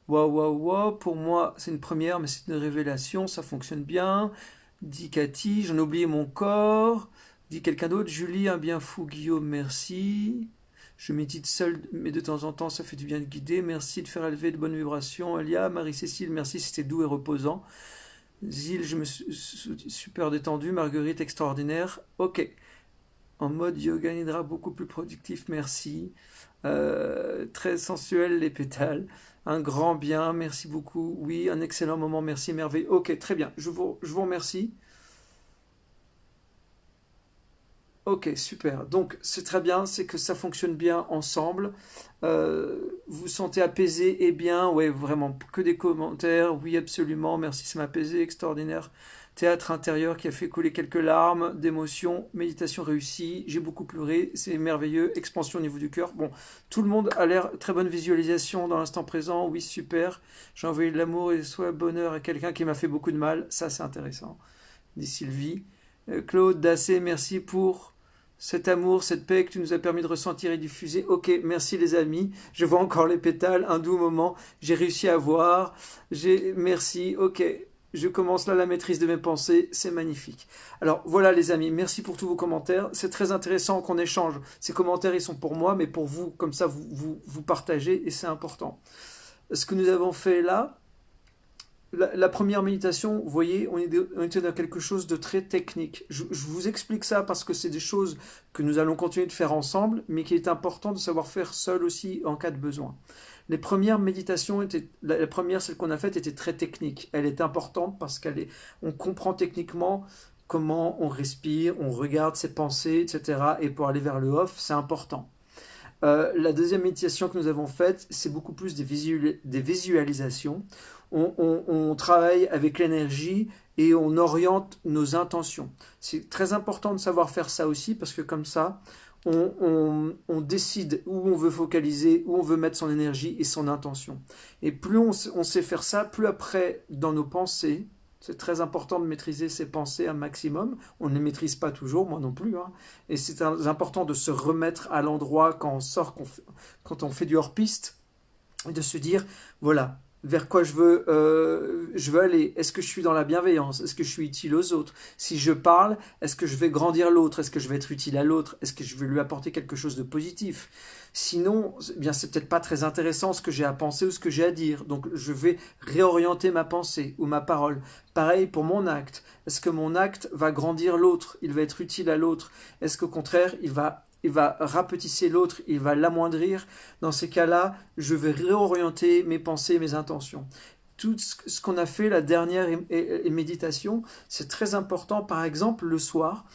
Speaker 1: Waouh, waouh, waouh, pour moi c'est une première, mais c'est une révélation, ça fonctionne bien. Dit Cathy, j'en ai oublié mon corps. Dit quelqu'un d'autre, Julie, un bien fou, Guillaume, merci. Je médite seul, mais de temps en temps, ça fait du bien de guider. Merci de faire élever de bonnes vibrations. Elia, Marie-Cécile, merci, c'était doux et reposant. Zil, je me suis super détendu. Marguerite, extraordinaire. Ok. En mode yoga nidra, beaucoup plus productif, merci. Très sensuel, les pétales. Un grand bien, merci beaucoup. Oui, un excellent moment, merci, merveilleux. Ok, très bien, je vous remercie. Ok, super. Donc, c'est très bien, c'est que ça fonctionne bien ensemble. Vous vous sentez apaisé et bien. Ouais, vraiment, que des commentaires. Oui, absolument, merci, ça m'a apaisé, extraordinaire. Théâtre intérieur qui a fait couler quelques larmes d'émotion. Méditation réussie. J'ai beaucoup pleuré, c'est merveilleux. Expansion au niveau du cœur. Bon, tout le monde a l'air très bonne visualisation dans l'instant présent. Oui, super. J'ai envoyé de l'amour et soit bonheur à quelqu'un qui m'a fait beaucoup de mal. Ça, c'est intéressant. Dit Sylvie. Claude Dassé, merci pour cet amour, cette paix que tu nous as permis de ressentir et diffuser. Ok, merci les amis. Je vois encore les pétales, un doux moment. J'ai réussi à voir. Merci. Ok, je commence là la maîtrise de mes pensées. C'est magnifique. Alors voilà les amis, merci pour tous vos commentaires. C'est très intéressant qu'on échange. Ces commentaires, ils sont pour moi, mais pour vous, comme ça, vous partagez et c'est important. Ce que nous avons fait là, la première méditation, vous voyez, on était dans quelque chose de très technique. Je vous explique ça parce que c'est des choses que nous allons continuer de faire ensemble, mais qui est important de savoir faire seul aussi en cas de besoin. Les premières méditations la première, celle qu'on a faite, était très technique. Elle est importante parce on comprend techniquement comment on respire, on regarde ses pensées, etc. Et pour aller vers le off, c'est important. La deuxième méditation que nous avons faite, c'est beaucoup plus des visualisations. On travaille avec l'énergie et on oriente nos intentions. C'est très important de savoir faire ça aussi parce que comme ça, on décide où on veut focaliser, où on veut mettre son énergie et son intention. Et plus on sait faire ça, plus après, dans nos pensées, c'est très important de maîtriser ses pensées un maximum. On ne les maîtrise pas toujours, moi non plus. Hein. Et c'est important de se remettre à l'endroit quand on sort, quand on fait du hors-piste, et de se dire, voilà, vers quoi je veux aller. Est-ce que je suis dans la bienveillance? Est-ce que je suis utile aux autres? Si je parle, est-ce que je vais grandir l'autre? Est-ce que je vais être utile à l'autre? Est-ce que je vais lui apporter quelque chose de positif? Sinon, eh bien, c'est peut-être pas très intéressant ce que j'ai à penser ou ce que j'ai à dire. Donc, je vais réorienter ma pensée ou ma parole. Pareil pour mon acte. Est-ce que mon acte va grandir l'autre? Il va être utile à l'autre? Est-ce qu'au contraire, il va rapetisser l'autre, il va l'amoindrir? Dans ces cas-là, je vais réorienter mes pensées, mes intentions. Tout ce qu'on a fait la dernière méditation, c'est très important. Par exemple, le soir,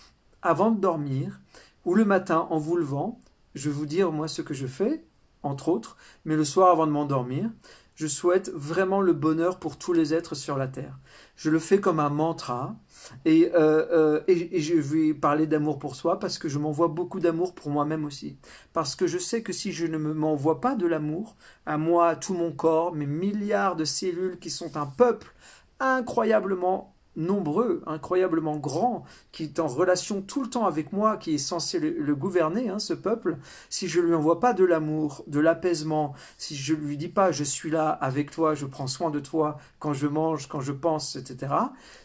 Speaker 1: avant de dormir, ou le matin en vous levant, je vais vous dire moi ce que je fais, entre autres, mais le soir avant de m'endormir, je souhaite vraiment le bonheur pour tous les êtres sur la terre. Je le fais comme un mantra et je vais parler d'amour pour soi parce que je m'envoie beaucoup d'amour pour moi-même aussi. Parce que je sais que si je ne m'envoie pas de l'amour, à moi, à tout mon corps, mes milliards de cellules qui sont un peuple incroyablement nombreux, incroyablement grand, qui est en relation tout le temps avec moi, qui est censé le gouverner, hein, ce peuple, si je lui envoie pas de l'amour, de l'apaisement, si je lui dis pas je suis là avec toi, je prends soin de toi quand je mange, quand je pense, etc.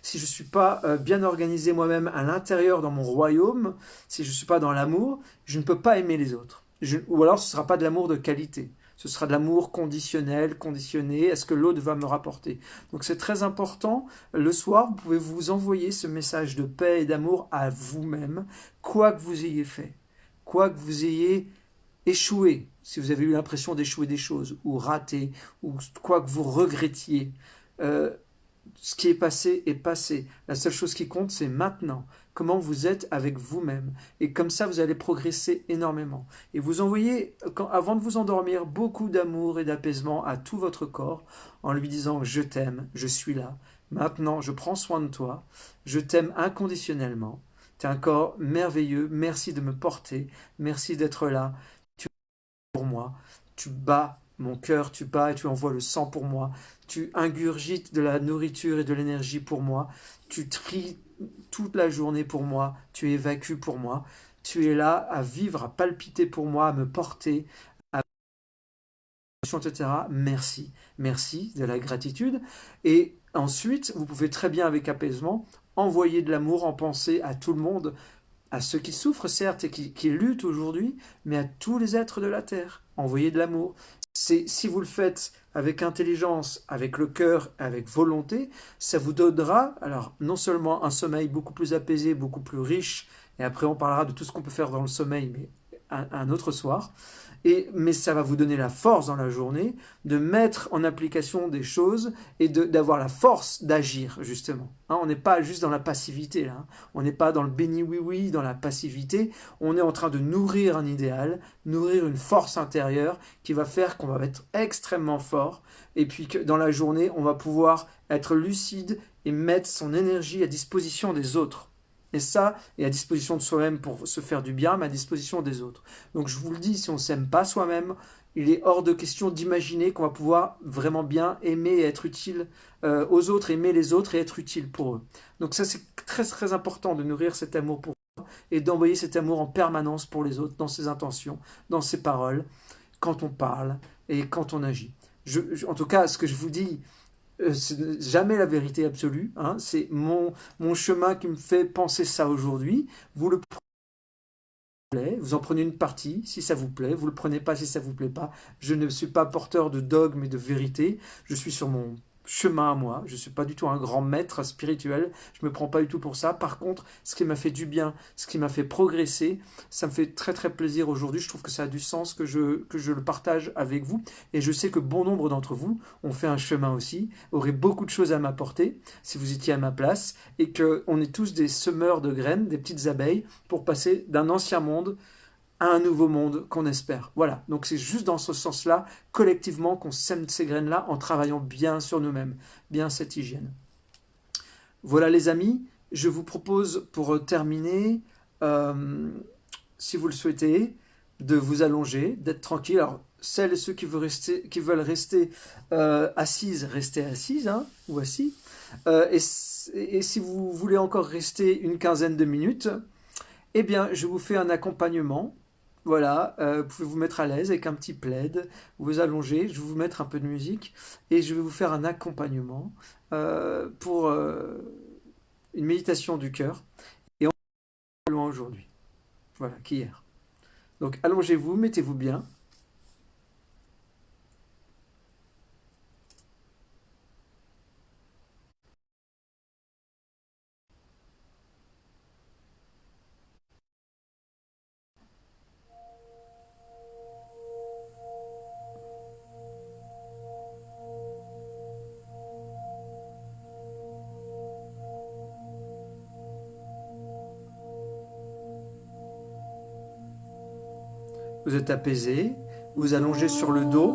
Speaker 1: Si je suis pas bien organisé moi-même à l'intérieur dans mon royaume, si je suis pas dans l'amour, je ne peux pas aimer les autres. Ou alors ce sera pas de l'amour de qualité. Ce sera de l'amour conditionnel, conditionné. Est-ce que l'autre va me rapporter? Donc c'est très important. Le soir, vous pouvez vous envoyer ce message de paix et d'amour à vous-même, quoi que vous ayez fait, quoi que vous ayez échoué, si vous avez eu l'impression d'échouer des choses, ou raté, ou quoi que vous regrettiez. Ce qui est passé est passé. La seule chose qui compte, c'est maintenant. Comment vous êtes avec vous-même. Et comme ça, vous allez progresser énormément. Et vous envoyez, avant de vous endormir, beaucoup d'amour et d'apaisement à tout votre corps en lui disant « Je t'aime, je suis là. Maintenant, je prends soin de toi. Je t'aime inconditionnellement. Tu es un corps merveilleux. Merci de me porter. Merci d'être là. Tu es pour moi. Tu bats mon cœur, tu bats et tu envoies le sang pour moi. Tu ingurgites de la nourriture et de l'énergie pour moi. Tu tries toute la journée pour moi. Tu évacues pour moi. Tu es là à vivre, à palpiter pour moi, à me porter, à etc. Merci. Merci de la gratitude. Et ensuite, vous pouvez très bien, avec apaisement, envoyer de l'amour en pensée à tout le monde, à ceux qui souffrent, certes, et qui luttent aujourd'hui, mais à tous les êtres de la Terre. Envoyer de l'amour. Si vous le faites avec intelligence, avec le cœur, avec volonté, ça vous donnera, alors, non seulement un sommeil beaucoup plus apaisé, beaucoup plus riche, et après on parlera de tout ce qu'on peut faire dans le sommeil, mais un autre soir. Mais ça va vous donner la force dans la journée de mettre en application des choses et d'avoir la force d'agir, justement. Hein, on n'est pas juste dans la passivité, là. Hein. On n'est pas dans le béni oui-oui, dans la passivité. On est en train de nourrir un idéal, nourrir une force intérieure qui va faire qu'on va être extrêmement fort. Et puis que dans la journée, on va pouvoir être lucide et mettre son énergie à disposition des autres. Et ça est à disposition de soi-même pour se faire du bien, mais à disposition des autres. Donc je vous le dis, si on ne s'aime pas soi-même, il est hors de question d'imaginer qu'on va pouvoir vraiment bien aimer et être utile aux autres, aimer les autres et être utile pour eux. Donc ça, c'est très très important de nourrir cet amour pour eux et d'envoyer cet amour en permanence pour les autres, dans ses intentions, dans ses paroles, quand on parle et quand on agit. En tout cas, ce que je vous dis, c'est jamais la vérité absolue, hein. C'est mon chemin qui me fait penser ça aujourd'hui. Vous le prenez, vous en prenez une partie si ça vous plaît, vous le prenez pas si ça vous plaît pas. Je ne suis pas porteur de dogme et de vérité, je suis sur mon chemin à moi, je ne suis pas du tout un grand maître spirituel, je ne me prends pas du tout pour ça. Par contre, ce qui m'a fait du bien, ce qui m'a fait progresser, ça me fait très très plaisir aujourd'hui. Je trouve que ça a du sens que je le partage avec vous, et je sais que bon nombre d'entre vous ont fait un chemin aussi, auraient beaucoup de choses à m'apporter si vous étiez à ma place, et qu'on est tous des semeurs de graines, des petites abeilles, pour passer d'un ancien monde à un nouveau monde qu'on espère. Voilà, donc c'est juste dans ce sens-là, collectivement, qu'on sème ces graines-là en travaillant bien sur nous-mêmes, bien cette hygiène. Voilà les amis, je vous propose pour terminer, si vous le souhaitez, de vous allonger, d'être tranquille. Alors, celles et ceux qui veulent rester assises, restez assises, hein, ou assis. Et si vous voulez encore rester une quinzaine de minutes, eh bien, je vous fais un accompagnement. Voilà, vous pouvez vous mettre à l'aise avec un petit plaid, vous allonger, je vais vous mettre un peu de musique et je vais vous faire un accompagnement pour une méditation du cœur. Et on va plus loin aujourd'hui, voilà, qu'hier. Donc allongez-vous, mettez-vous bien. Vous êtes apaisé, vous allongez sur le dos.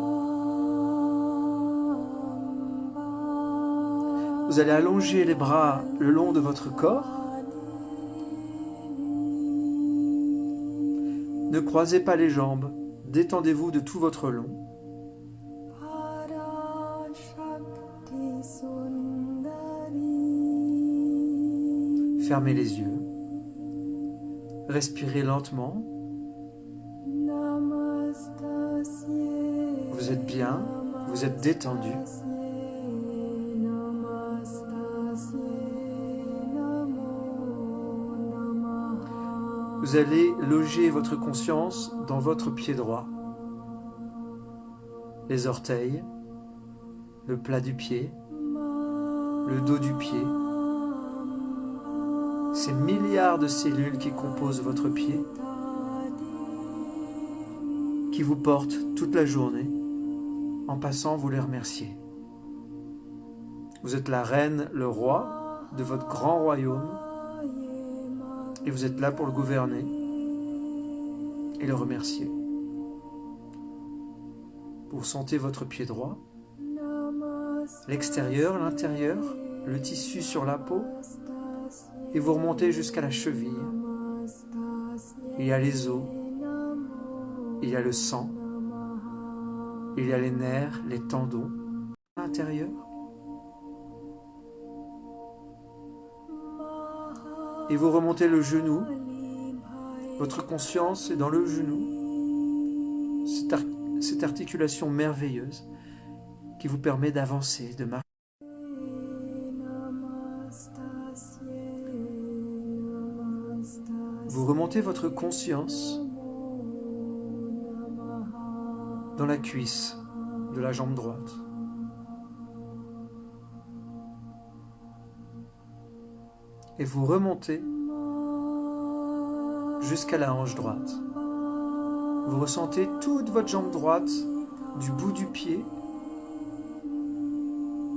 Speaker 1: Vous allez allonger les bras le long de votre corps. Ne croisez pas les jambes, détendez-vous de tout votre long. Fermez les yeux. Respirez lentement. Vous êtes bien, vous êtes détendu. Vous allez loger votre conscience dans votre pied droit. Les orteils, le plat du pied, le dos du pied, ces milliards de cellules qui composent votre pied, qui vous portent toute la journée. En passant, vous les remerciez. Vous êtes la reine, le roi de votre grand royaume, et vous êtes là pour le gouverner et le remercier. Vous sentez votre pied droit, l'extérieur, l'intérieur, le tissu sur la peau, et vous remontez jusqu'à la cheville. Il y a les os, il y a le sang, il y a les nerfs, les tendons à l'intérieur. Et vous remontez le genou. Votre conscience est dans le genou. Cette articulation merveilleuse qui vous permet d'avancer, de marcher. Vous remontez votre conscience dans la cuisse de la jambe droite. Et vous remontez jusqu'à la hanche droite. Vous ressentez toute votre jambe droite, du bout du pied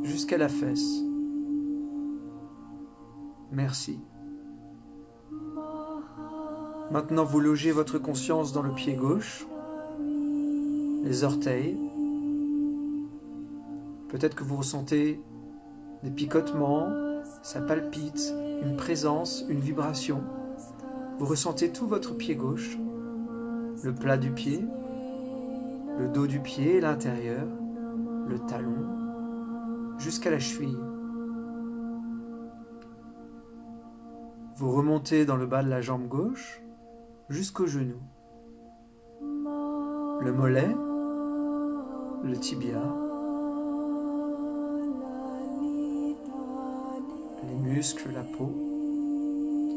Speaker 1: jusqu'à la fesse. Merci. Maintenant, vous logez votre conscience dans le pied gauche, les orteils. Peut-être que vous ressentez des picotements, ça palpite, une présence, une vibration. Vous ressentez tout votre pied gauche, le plat du pied, le dos du pied, l'intérieur, le talon, jusqu'à la cheville. Vous remontez dans le bas de la jambe gauche, jusqu'au genou. Le mollet, le tibia, les muscles, la peau,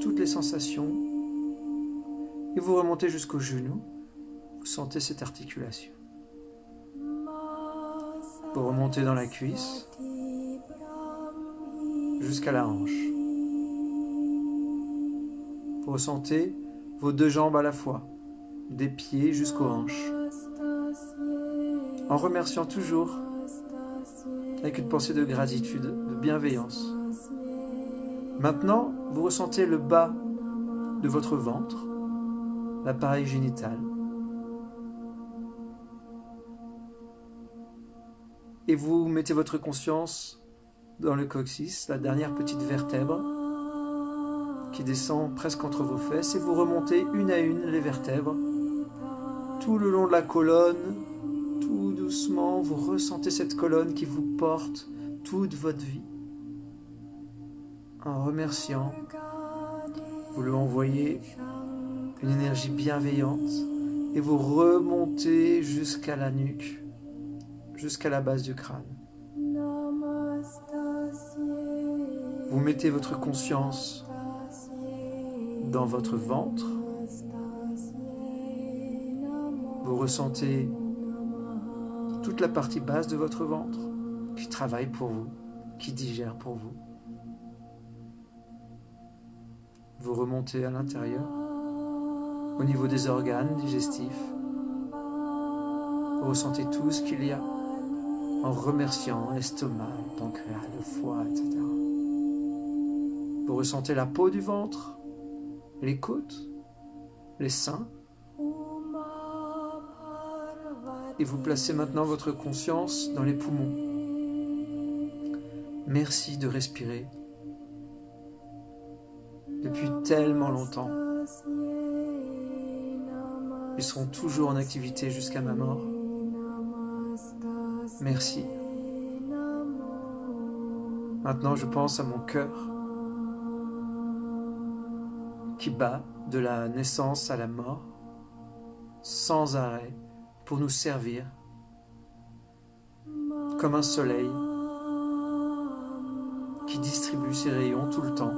Speaker 1: toutes les sensations. Et vous remontez jusqu'au genou, vous sentez cette articulation. Vous remontez dans la cuisse, jusqu'à la hanche. Vous ressentez vos deux jambes à la fois, des pieds jusqu'aux hanches. En remerciant toujours, avec une pensée de gratitude, de bienveillance. Maintenant, vous ressentez le bas de votre ventre, l'appareil génital. Et vous mettez votre conscience dans le coccyx, la dernière petite vertèbre qui descend presque entre vos fesses, et vous remontez une à une les vertèbres, tout le long de la colonne, tout doucement, vous ressentez cette colonne qui vous porte toute votre vie. En remerciant, vous lui envoyez une énergie bienveillante et vous remontez jusqu'à la nuque, jusqu'à la base du crâne. Vous mettez votre conscience dans votre ventre. Vous ressentez toute la partie basse de votre ventre qui travaille pour vous, qui digère pour vous. Vous remontez à l'intérieur, au niveau des organes digestifs. Vous ressentez tout ce qu'il y a en remerciant l'estomac, le pancréas, le foie, etc. Vous ressentez la peau du ventre, les côtes, les seins. Et vous placez maintenant votre conscience dans les poumons. Merci de respirer depuis tellement longtemps. Ils seront toujours en activité jusqu'à ma mort. Merci. Maintenant, je pense à mon cœur qui bat de la naissance à la mort, sans arrêt, pour nous servir comme un soleil qui distribue ses rayons tout le temps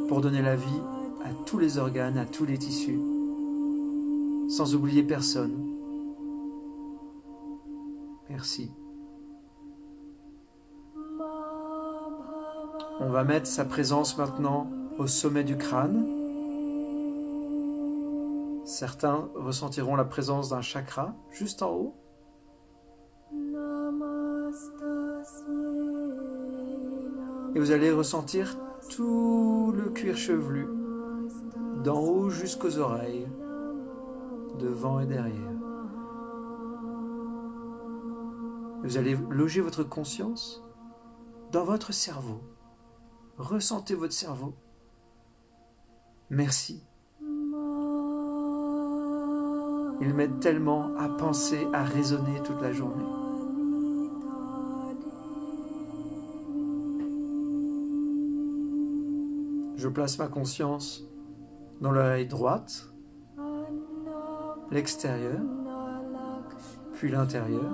Speaker 1: pour donner la vie à tous les organes, à tous les tissus, sans oublier personne. Merci. On va mettre sa présence maintenant au sommet du crâne. Certains ressentiront la présence d'un chakra juste en haut. Et vous allez ressentir tout le cuir chevelu, d'en haut jusqu'aux oreilles, devant et derrière. Vous allez loger votre conscience dans votre cerveau. Ressentez votre cerveau. Merci. Il m'aide tellement à penser, à raisonner toute la journée. Je place ma conscience dans l'oreille droite, l'extérieur, puis l'intérieur.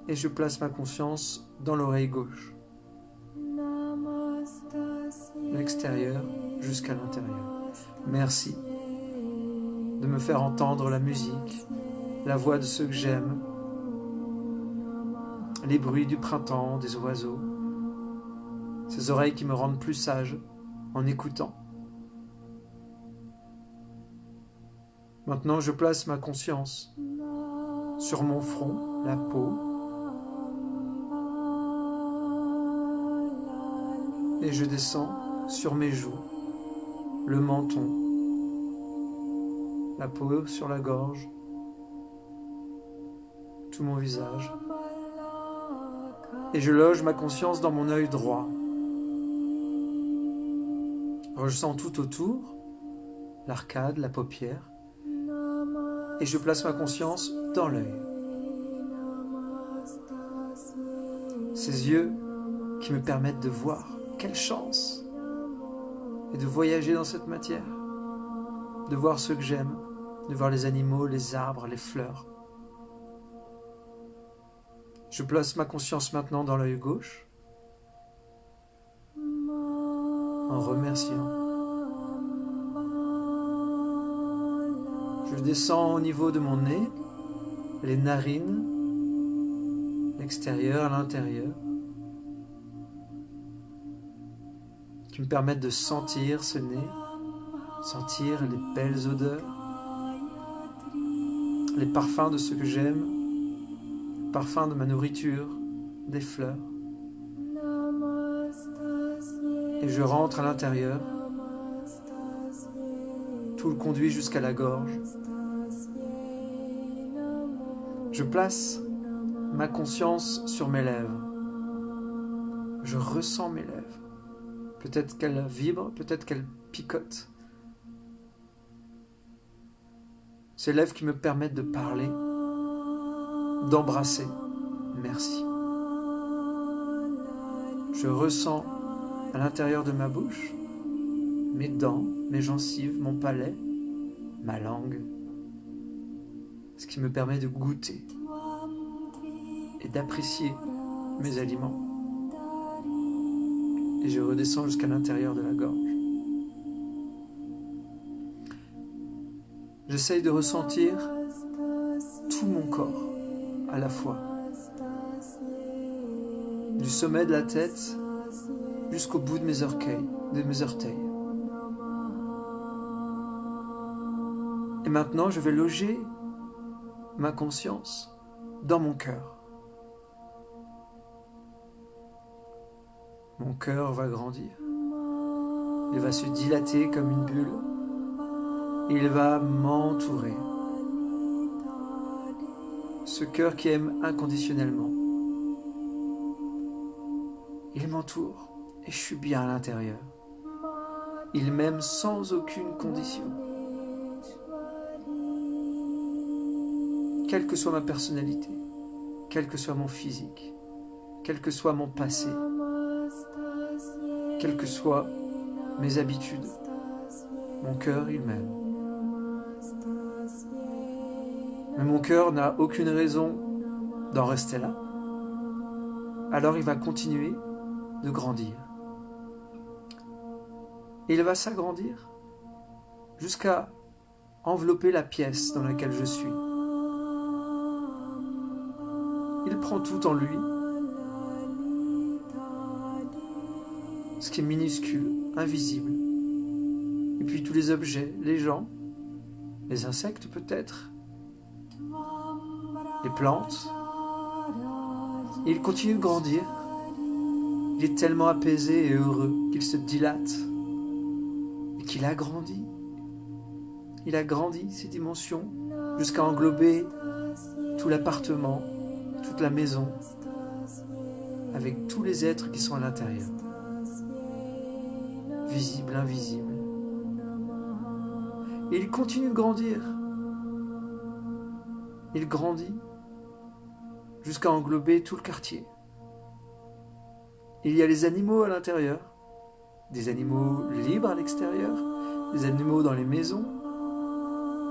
Speaker 1: Et je place ma conscience dans l'oreille gauche, l'extérieur jusqu'à l'intérieur. Merci de me faire entendre la musique, la voix de ceux que j'aime, les bruits du printemps, des oiseaux, ces oreilles qui me rendent plus sage en écoutant. Maintenant, je place ma conscience sur mon front, la peau, et je descends sur mes joues, le menton, la peau sur la gorge, tout mon visage. Et je loge ma conscience dans mon œil droit. Je sens tout autour, l'arcade, la paupière, et je place ma conscience dans l'œil. Ces yeux qui me permettent de voir, quelle chance! Et de voyager dans cette matière, de voir ce que j'aime, de voir les animaux, les arbres, les fleurs. Je place ma conscience maintenant dans l'œil gauche, en remerciant. Je descends au niveau de mon nez, les narines, l'extérieur à l'intérieur, qui me permettent de sentir ce nez, sentir les belles odeurs, les parfums de ce que j'aime, parfums de ma nourriture, des fleurs. Et je rentre à l'intérieur, tout le conduit jusqu'à la gorge. Je place ma conscience sur mes lèvres. Je ressens mes lèvres. Peut-être qu'elles vibrent, peut-être qu'elles picotent. Ces lèvres qui me permettent de parler, d'embrasser. Merci. Je ressens à l'intérieur de ma bouche mes dents, mes gencives, mon palais, ma langue, ce qui me permet de goûter et d'apprécier mes aliments. Et je redescends jusqu'à l'intérieur de la gorge. J'essaye de ressentir tout mon corps à la fois, du sommet de la tête jusqu'au bout de mes orteils. Et maintenant, je vais loger ma conscience dans mon cœur. Mon cœur va grandir. Il va se dilater comme une bulle. Il va m'entourer. Ce cœur qui aime inconditionnellement. Il m'entoure et je suis bien à l'intérieur. Il m'aime sans aucune condition. Quelle que soit ma personnalité, quel que soit mon physique, quel que soit mon passé, quelles que soient mes habitudes, mon cœur, il m'aime. Mais mon cœur n'a aucune raison d'en rester là. Alors il va continuer de grandir. Et il va s'agrandir jusqu'à envelopper la pièce dans laquelle je suis. Il prend tout en lui, ce qui est minuscule, invisible. Et puis tous les objets, les gens, les insectes peut-être, les plantes. Et il continue de grandir. Il est tellement apaisé et heureux qu'il se dilate et qu'il agrandit. Il agrandit ses dimensions jusqu'à englober tout l'appartement, toute la maison, avec tous les êtres qui sont à l'intérieur. Visible, invisible. Et il continue de grandir. Il grandit jusqu'à englober tout le quartier. Il y a les animaux à l'intérieur, des animaux libres à l'extérieur, des animaux dans les maisons,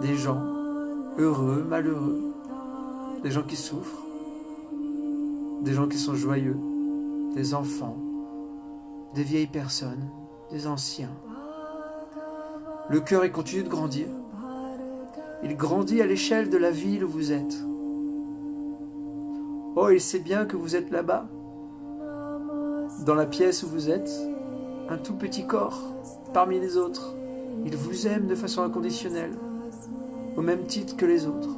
Speaker 1: des gens heureux, malheureux, des gens qui souffrent, des gens qui sont joyeux, des enfants, des vieilles personnes, des anciens. Le cœur, il continue de grandir. Il grandit à l'échelle de la ville où vous êtes. Oh, il sait bien que vous êtes là-bas, dans la pièce où vous êtes, un tout petit corps parmi les autres. Il vous aime de façon inconditionnelle. au même titre que les autres.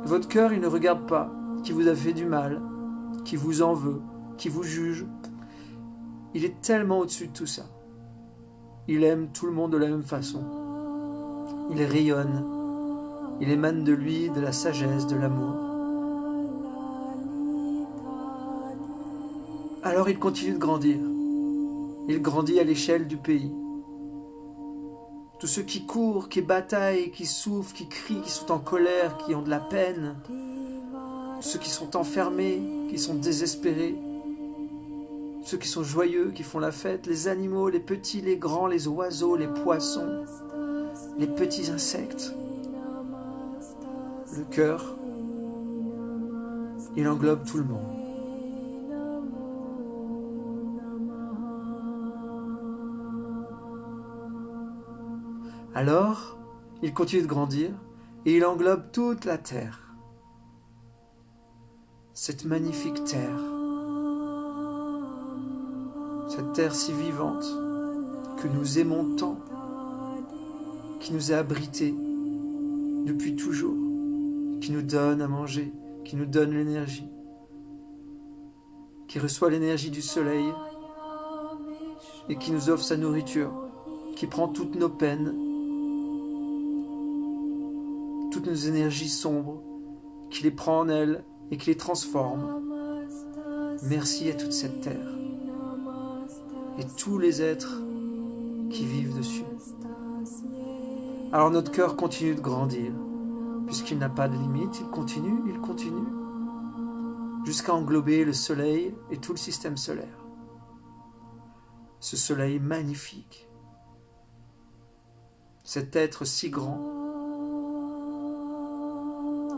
Speaker 1: Votre cœur, il ne regarde pas qui vous a fait du mal, qui vous en veut, qui vous juge. Il est tellement au-dessus de tout ça. Il aime tout le monde de la même façon. Il rayonne. Il émane de lui de la sagesse, de l'amour. Alors il continue de grandir. Il grandit à l'échelle du pays. Tous ceux qui courent, qui bataillent, qui souffrent, qui crient, qui sont en colère, qui ont de la peine, ceux qui sont enfermés, qui sont désespérés, ceux qui sont joyeux, qui font la fête, les animaux, les petits, les grands, les oiseaux, les poissons, les petits insectes. Le cœur, il englobe tout le monde. Alors, il continue de grandir et il englobe toute la terre. Cette magnifique terre. Cette terre si vivante que nous aimons tant, qui nous a abrités depuis toujours, qui nous donne à manger, qui nous donne l'énergie, qui reçoit l'énergie du soleil et qui nous offre sa nourriture, qui prend toutes nos peines, toutes nos énergies sombres, qui les prend en elle et qui les transforme. Merci à toute cette terre et tous les êtres qui vivent dessus. Alors notre cœur continue de grandir, puisqu'il n'a pas de limite, il continue, jusqu'à englober le soleil et tout le système solaire. Ce soleil magnifique, cet être si grand,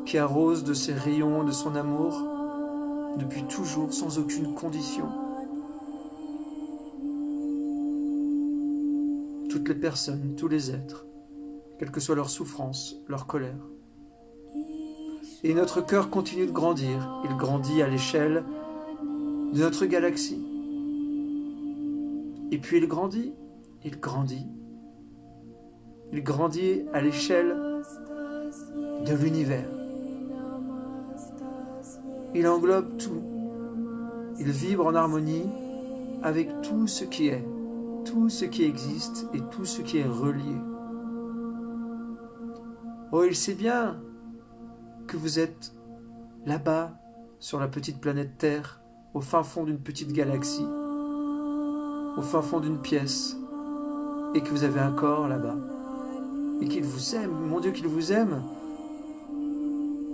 Speaker 1: qui arrose de ses rayons, de son amour, depuis toujours, sans aucune condition. Toutes les personnes, tous les êtres, quelle que soit leur souffrance, leur colère. Et notre cœur continue de grandir. Il grandit à l'échelle de notre galaxie. Et puis il grandit. Il grandit à l'échelle de l'univers. Il englobe tout. Il vibre en harmonie avec tout ce qui est, tout ce qui existe et tout ce qui est relié. Oh, il sait bien que vous êtes là-bas, sur la petite planète Terre, au fin fond d'une petite galaxie, au fin fond d'une pièce, et que vous avez un corps là-bas, et qu'il vous aime, mon Dieu qu'il vous aime,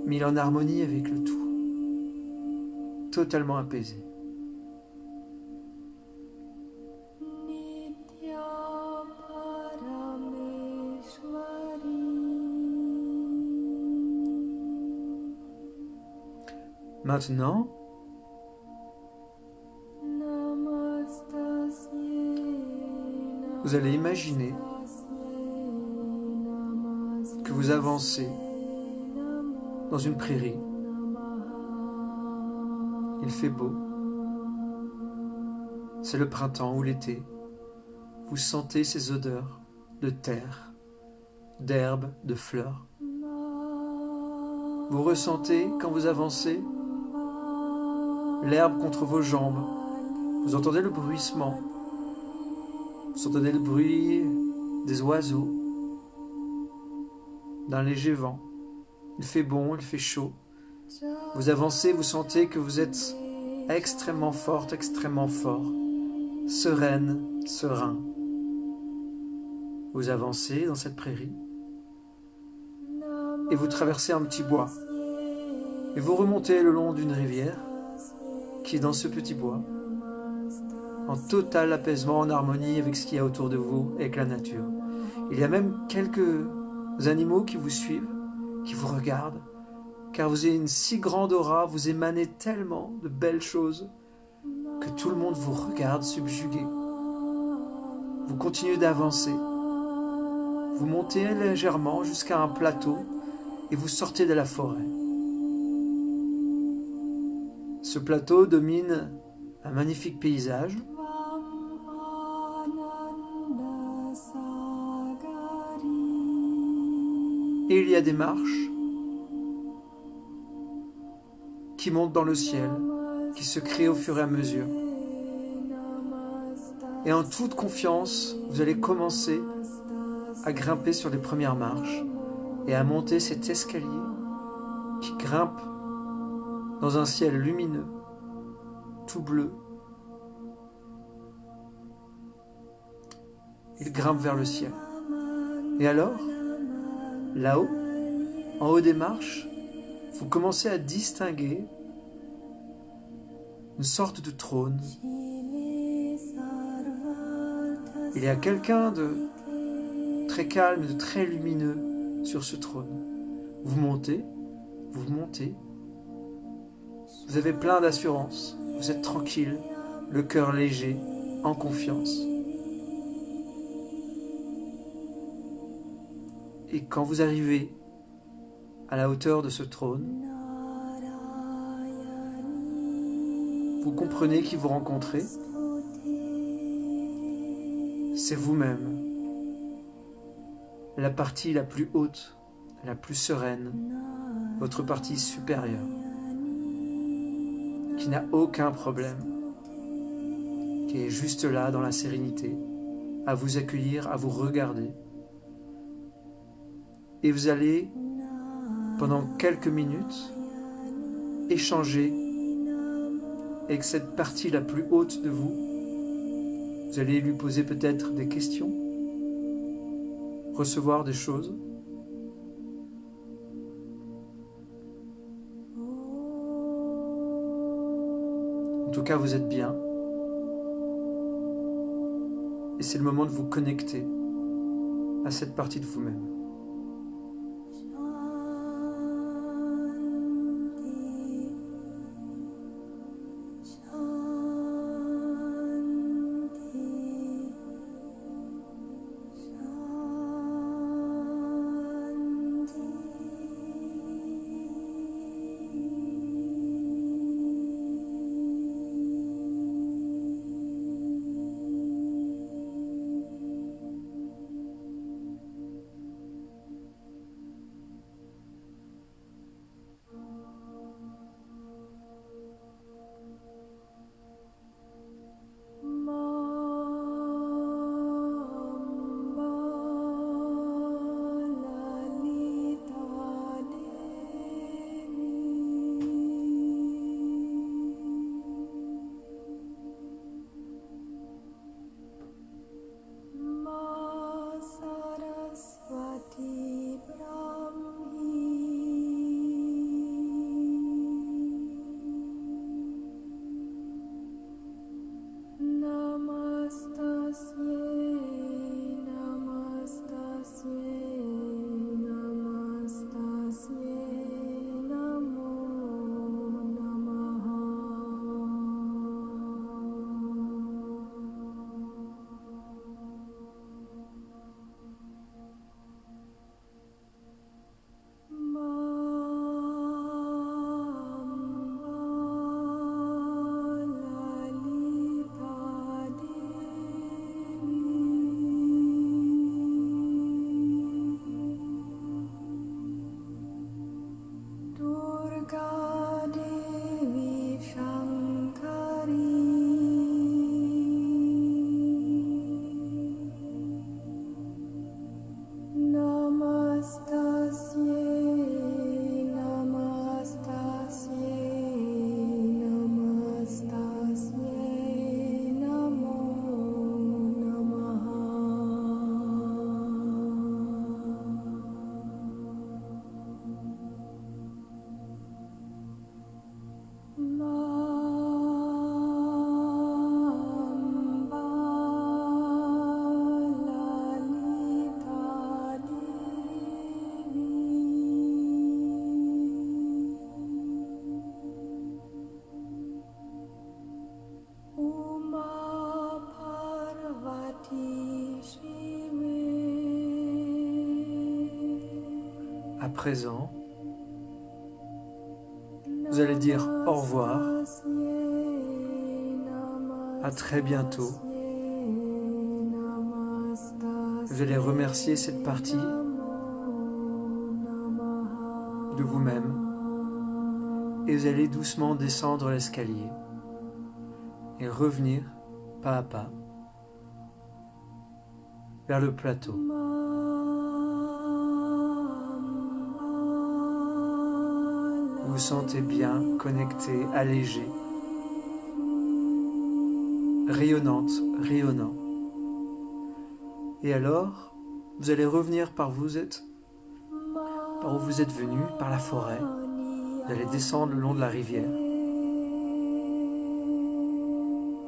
Speaker 1: mais il est en harmonie avec le tout, totalement apaisé. Maintenant, vous allez imaginer que vous avancez dans une prairie. Il fait beau. C'est le printemps ou l'été. Vous sentez ces odeurs de terre, d'herbe, de fleurs. Vous ressentez, quand vous avancez, l'herbe contre vos jambes. Vous entendez le bruissement. Vous entendez le bruit des oiseaux, d'un léger vent. Il fait bon, il fait chaud. Vous avancez, vous sentez que vous êtes extrêmement forte, extrêmement fort, sereine, serein. Vous avancez dans cette prairie et vous traversez un petit bois. Et vous remontez le long d'une rivière qui est dans ce petit bois, en total apaisement, en harmonie avec ce qu'il y a autour de vous, avec la nature. Il y a même quelques animaux qui vous suivent, qui vous regardent, car vous avez une si grande aura, vous émanez tellement de belles choses que tout le monde vous regarde subjugué. Vous continuez d'avancer. Vous montez légèrement jusqu'à un plateau et vous sortez de la forêt. Ce plateau domine un magnifique paysage. Et il y a des marches qui montent dans le ciel, qui se créent au fur et à mesure. Et en toute confiance, vous allez commencer à grimper sur les premières marches et à monter cet escalier qui grimpe dans un ciel lumineux, tout bleu. Il grimpe vers le ciel. Et alors, là-haut, en haut des marches, vous commencez à distinguer une sorte de trône. Il y a quelqu'un de très calme, de très lumineux sur ce trône. Vous montez, vous avez plein d'assurance, vous êtes tranquille, le cœur léger, en confiance. Et quand vous arrivez à la hauteur de ce trône, vous comprenez qui vous rencontrez. C'est vous-même, la partie la plus haute, la plus sereine, votre partie supérieure, qui n'a aucun problème, qui est juste là dans la sérénité, à vous accueillir, à vous regarder. Et vous allez, pendant quelques minutes, échanger avec cette partie la plus haute de vous. Vous allez lui poser peut-être des questions, recevoir des choses. En tout cas, vous êtes bien. Et c'est le moment de vous connecter à cette partie de vous-même. À présent, vous allez dire au revoir, à très bientôt. Vous allez remercier cette partie de vous-même et vous allez doucement descendre l'escalier et revenir pas à pas vers le plateau. Vous vous sentez bien, connecté, allégé, rayonnante, rayonnant. Et alors, vous allez revenir par où vous êtes venu, par la forêt. Vous allez descendre le long de la rivière.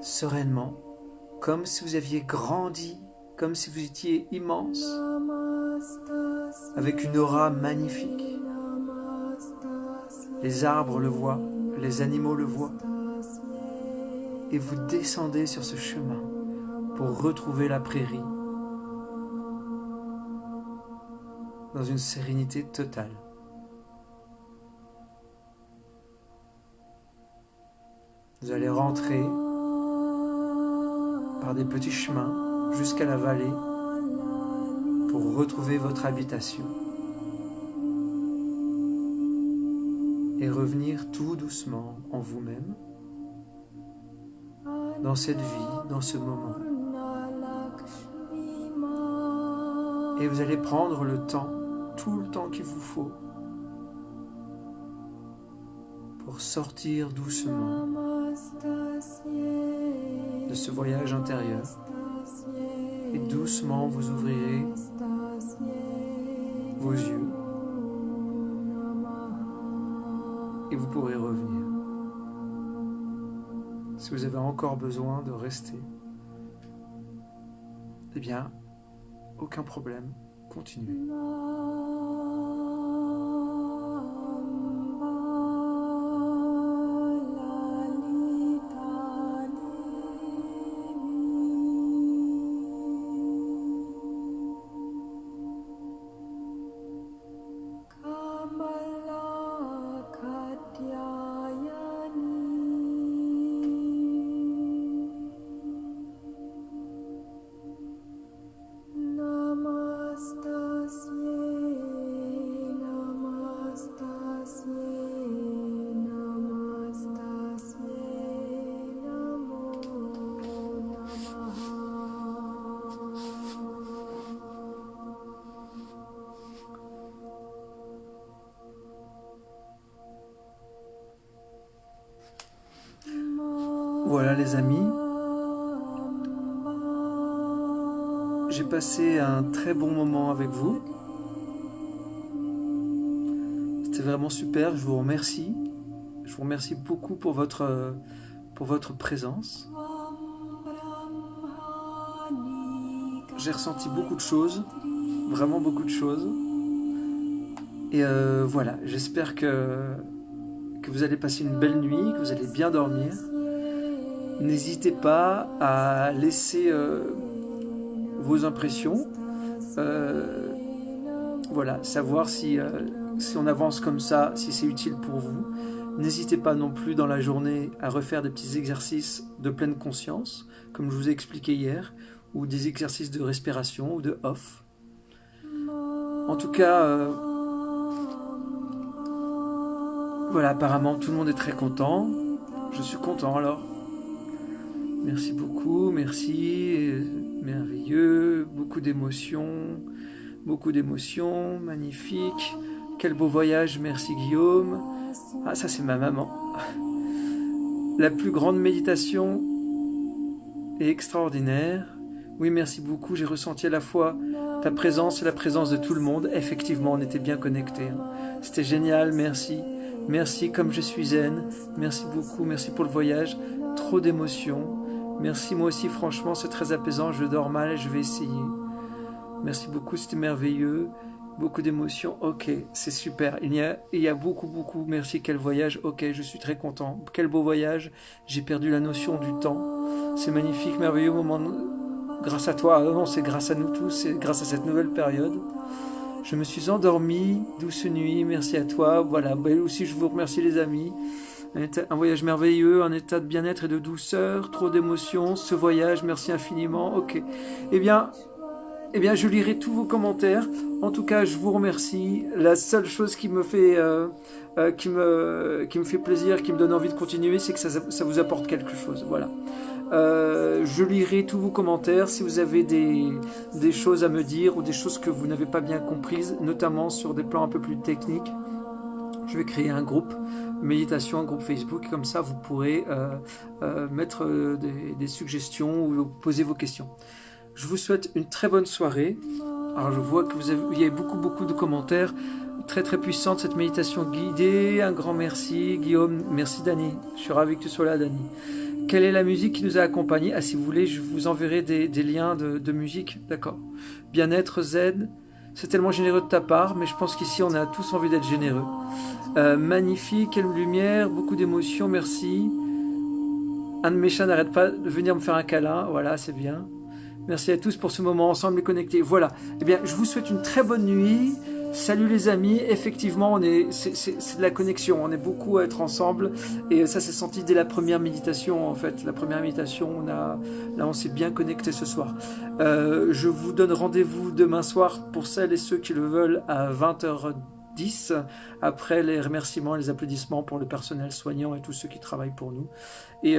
Speaker 1: Sereinement, comme si vous aviez grandi, comme si vous étiez immense, avec une aura magnifique. Les arbres le voient, les animaux le voient. Et vous descendez sur ce chemin pour retrouver la prairie dans une sérénité totale. Vous allez rentrer par des petits chemins jusqu'à la vallée pour retrouver votre habitation et revenir tout doucement en vous-même dans cette vie, dans ce moment. Et vous allez prendre le temps, tout le temps qu'il vous faut pour sortir doucement de ce voyage intérieur. Et doucement vous ouvrirez vos yeux et vous pourrez revenir. Si vous avez encore besoin de rester, eh bien, aucun problème, continuez. Voilà les amis, j'ai passé un très bon moment avec vous. C'était vraiment super, je vous remercie. Je vous remercie beaucoup pour votre présence. J'ai ressenti beaucoup de choses, vraiment beaucoup de choses. Et voilà, j'espère que vous allez passer une belle nuit, que vous allez bien dormir. N'hésitez pas à laisser vos impressions, voilà, savoir si on avance comme ça, si c'est utile pour vous. N'hésitez pas non plus dans la journée à refaire des petits exercices de pleine conscience, comme je vous ai expliqué hier, ou des exercices de respiration ou de off. En tout cas, voilà, apparemment tout le monde est très content. Je suis content alors. Merci beaucoup, merci, merveilleux, beaucoup d'émotions, magnifique. Quel beau voyage, merci Guillaume. Ah, ça c'est ma maman. La plus grande méditation est extraordinaire. Oui, merci beaucoup, j'ai ressenti à la fois ta présence et la présence de tout le monde. Effectivement, on était bien connectés. C'était génial, merci. Merci comme je suis zen. Merci beaucoup, merci pour le voyage. Trop d'émotions. Merci, moi aussi, franchement, c'est très apaisant. Je dors mal et je vais essayer. Merci beaucoup, c'était merveilleux. Beaucoup d'émotions. Ok, c'est super. Il y a beaucoup. Merci, quel voyage. Ok, je suis très content. Quel beau voyage. J'ai perdu la notion du temps. C'est magnifique, merveilleux moment. Grâce à toi, non, c'est grâce à nous tous, c'est grâce à cette nouvelle période. Je me suis endormi. Douce nuit, merci à toi. Voilà, aussi, je vous remercie, les amis. Un voyage merveilleux, un état de bien-être et de douceur, trop d'émotions, ce voyage, merci infiniment. Ok, eh bien, Eh bien, je lirai tous vos commentaires. En tout cas, je vous remercie. La seule chose qui me fait, qui me fait plaisir, qui me donne envie de continuer, c'est que ça vous apporte quelque chose. Voilà. Je lirai tous vos commentaires. Si vous avez des choses à me dire ou des choses que vous n'avez pas bien comprises, notamment sur des plans un peu plus techniques, je vais créer un groupe méditation, un groupe Facebook. Comme ça, vous pourrez mettre des suggestions ou poser vos questions. Je vous souhaite une très bonne soirée. Alors je vois que il y a beaucoup de commentaires. Très puissante cette méditation guidée. Un grand merci Guillaume. Merci Dani. Je suis ravi que tu sois là Dani. Quelle est la musique qui nous a accompagnés? Ah, si vous voulez, je vous enverrai des liens de musique. D'accord. Bien-être Z. C'est tellement généreux de ta part, mais je pense qu'ici on a tous envie d'être généreux. Magnifique, quelle lumière, beaucoup d'émotions, merci. Un de mes chats n'arrête pas de venir me faire un câlin. Voilà, c'est bien. Merci à tous pour ce moment ensemble et connectés. Voilà. Eh bien, je vous souhaite une très bonne nuit. Salut les amis. Effectivement, c'est de la connexion. On est beaucoup à être ensemble. Et ça s'est senti dès la première méditation, en fait. La première méditation, on s'est bien connecté ce soir. Je vous donne rendez-vous demain soir pour celles et ceux qui le veulent à 20h10. Après les remerciements, les applaudissements pour le personnel soignant et tous ceux qui travaillent pour nous et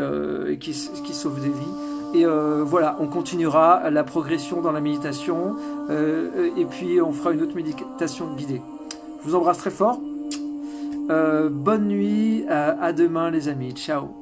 Speaker 1: qui sauvent des vies. Et voilà, on continuera la progression dans la méditation et puis on fera une autre méditation guidée. Je vous embrasse très fort. Bonne nuit, à demain les amis. Ciao.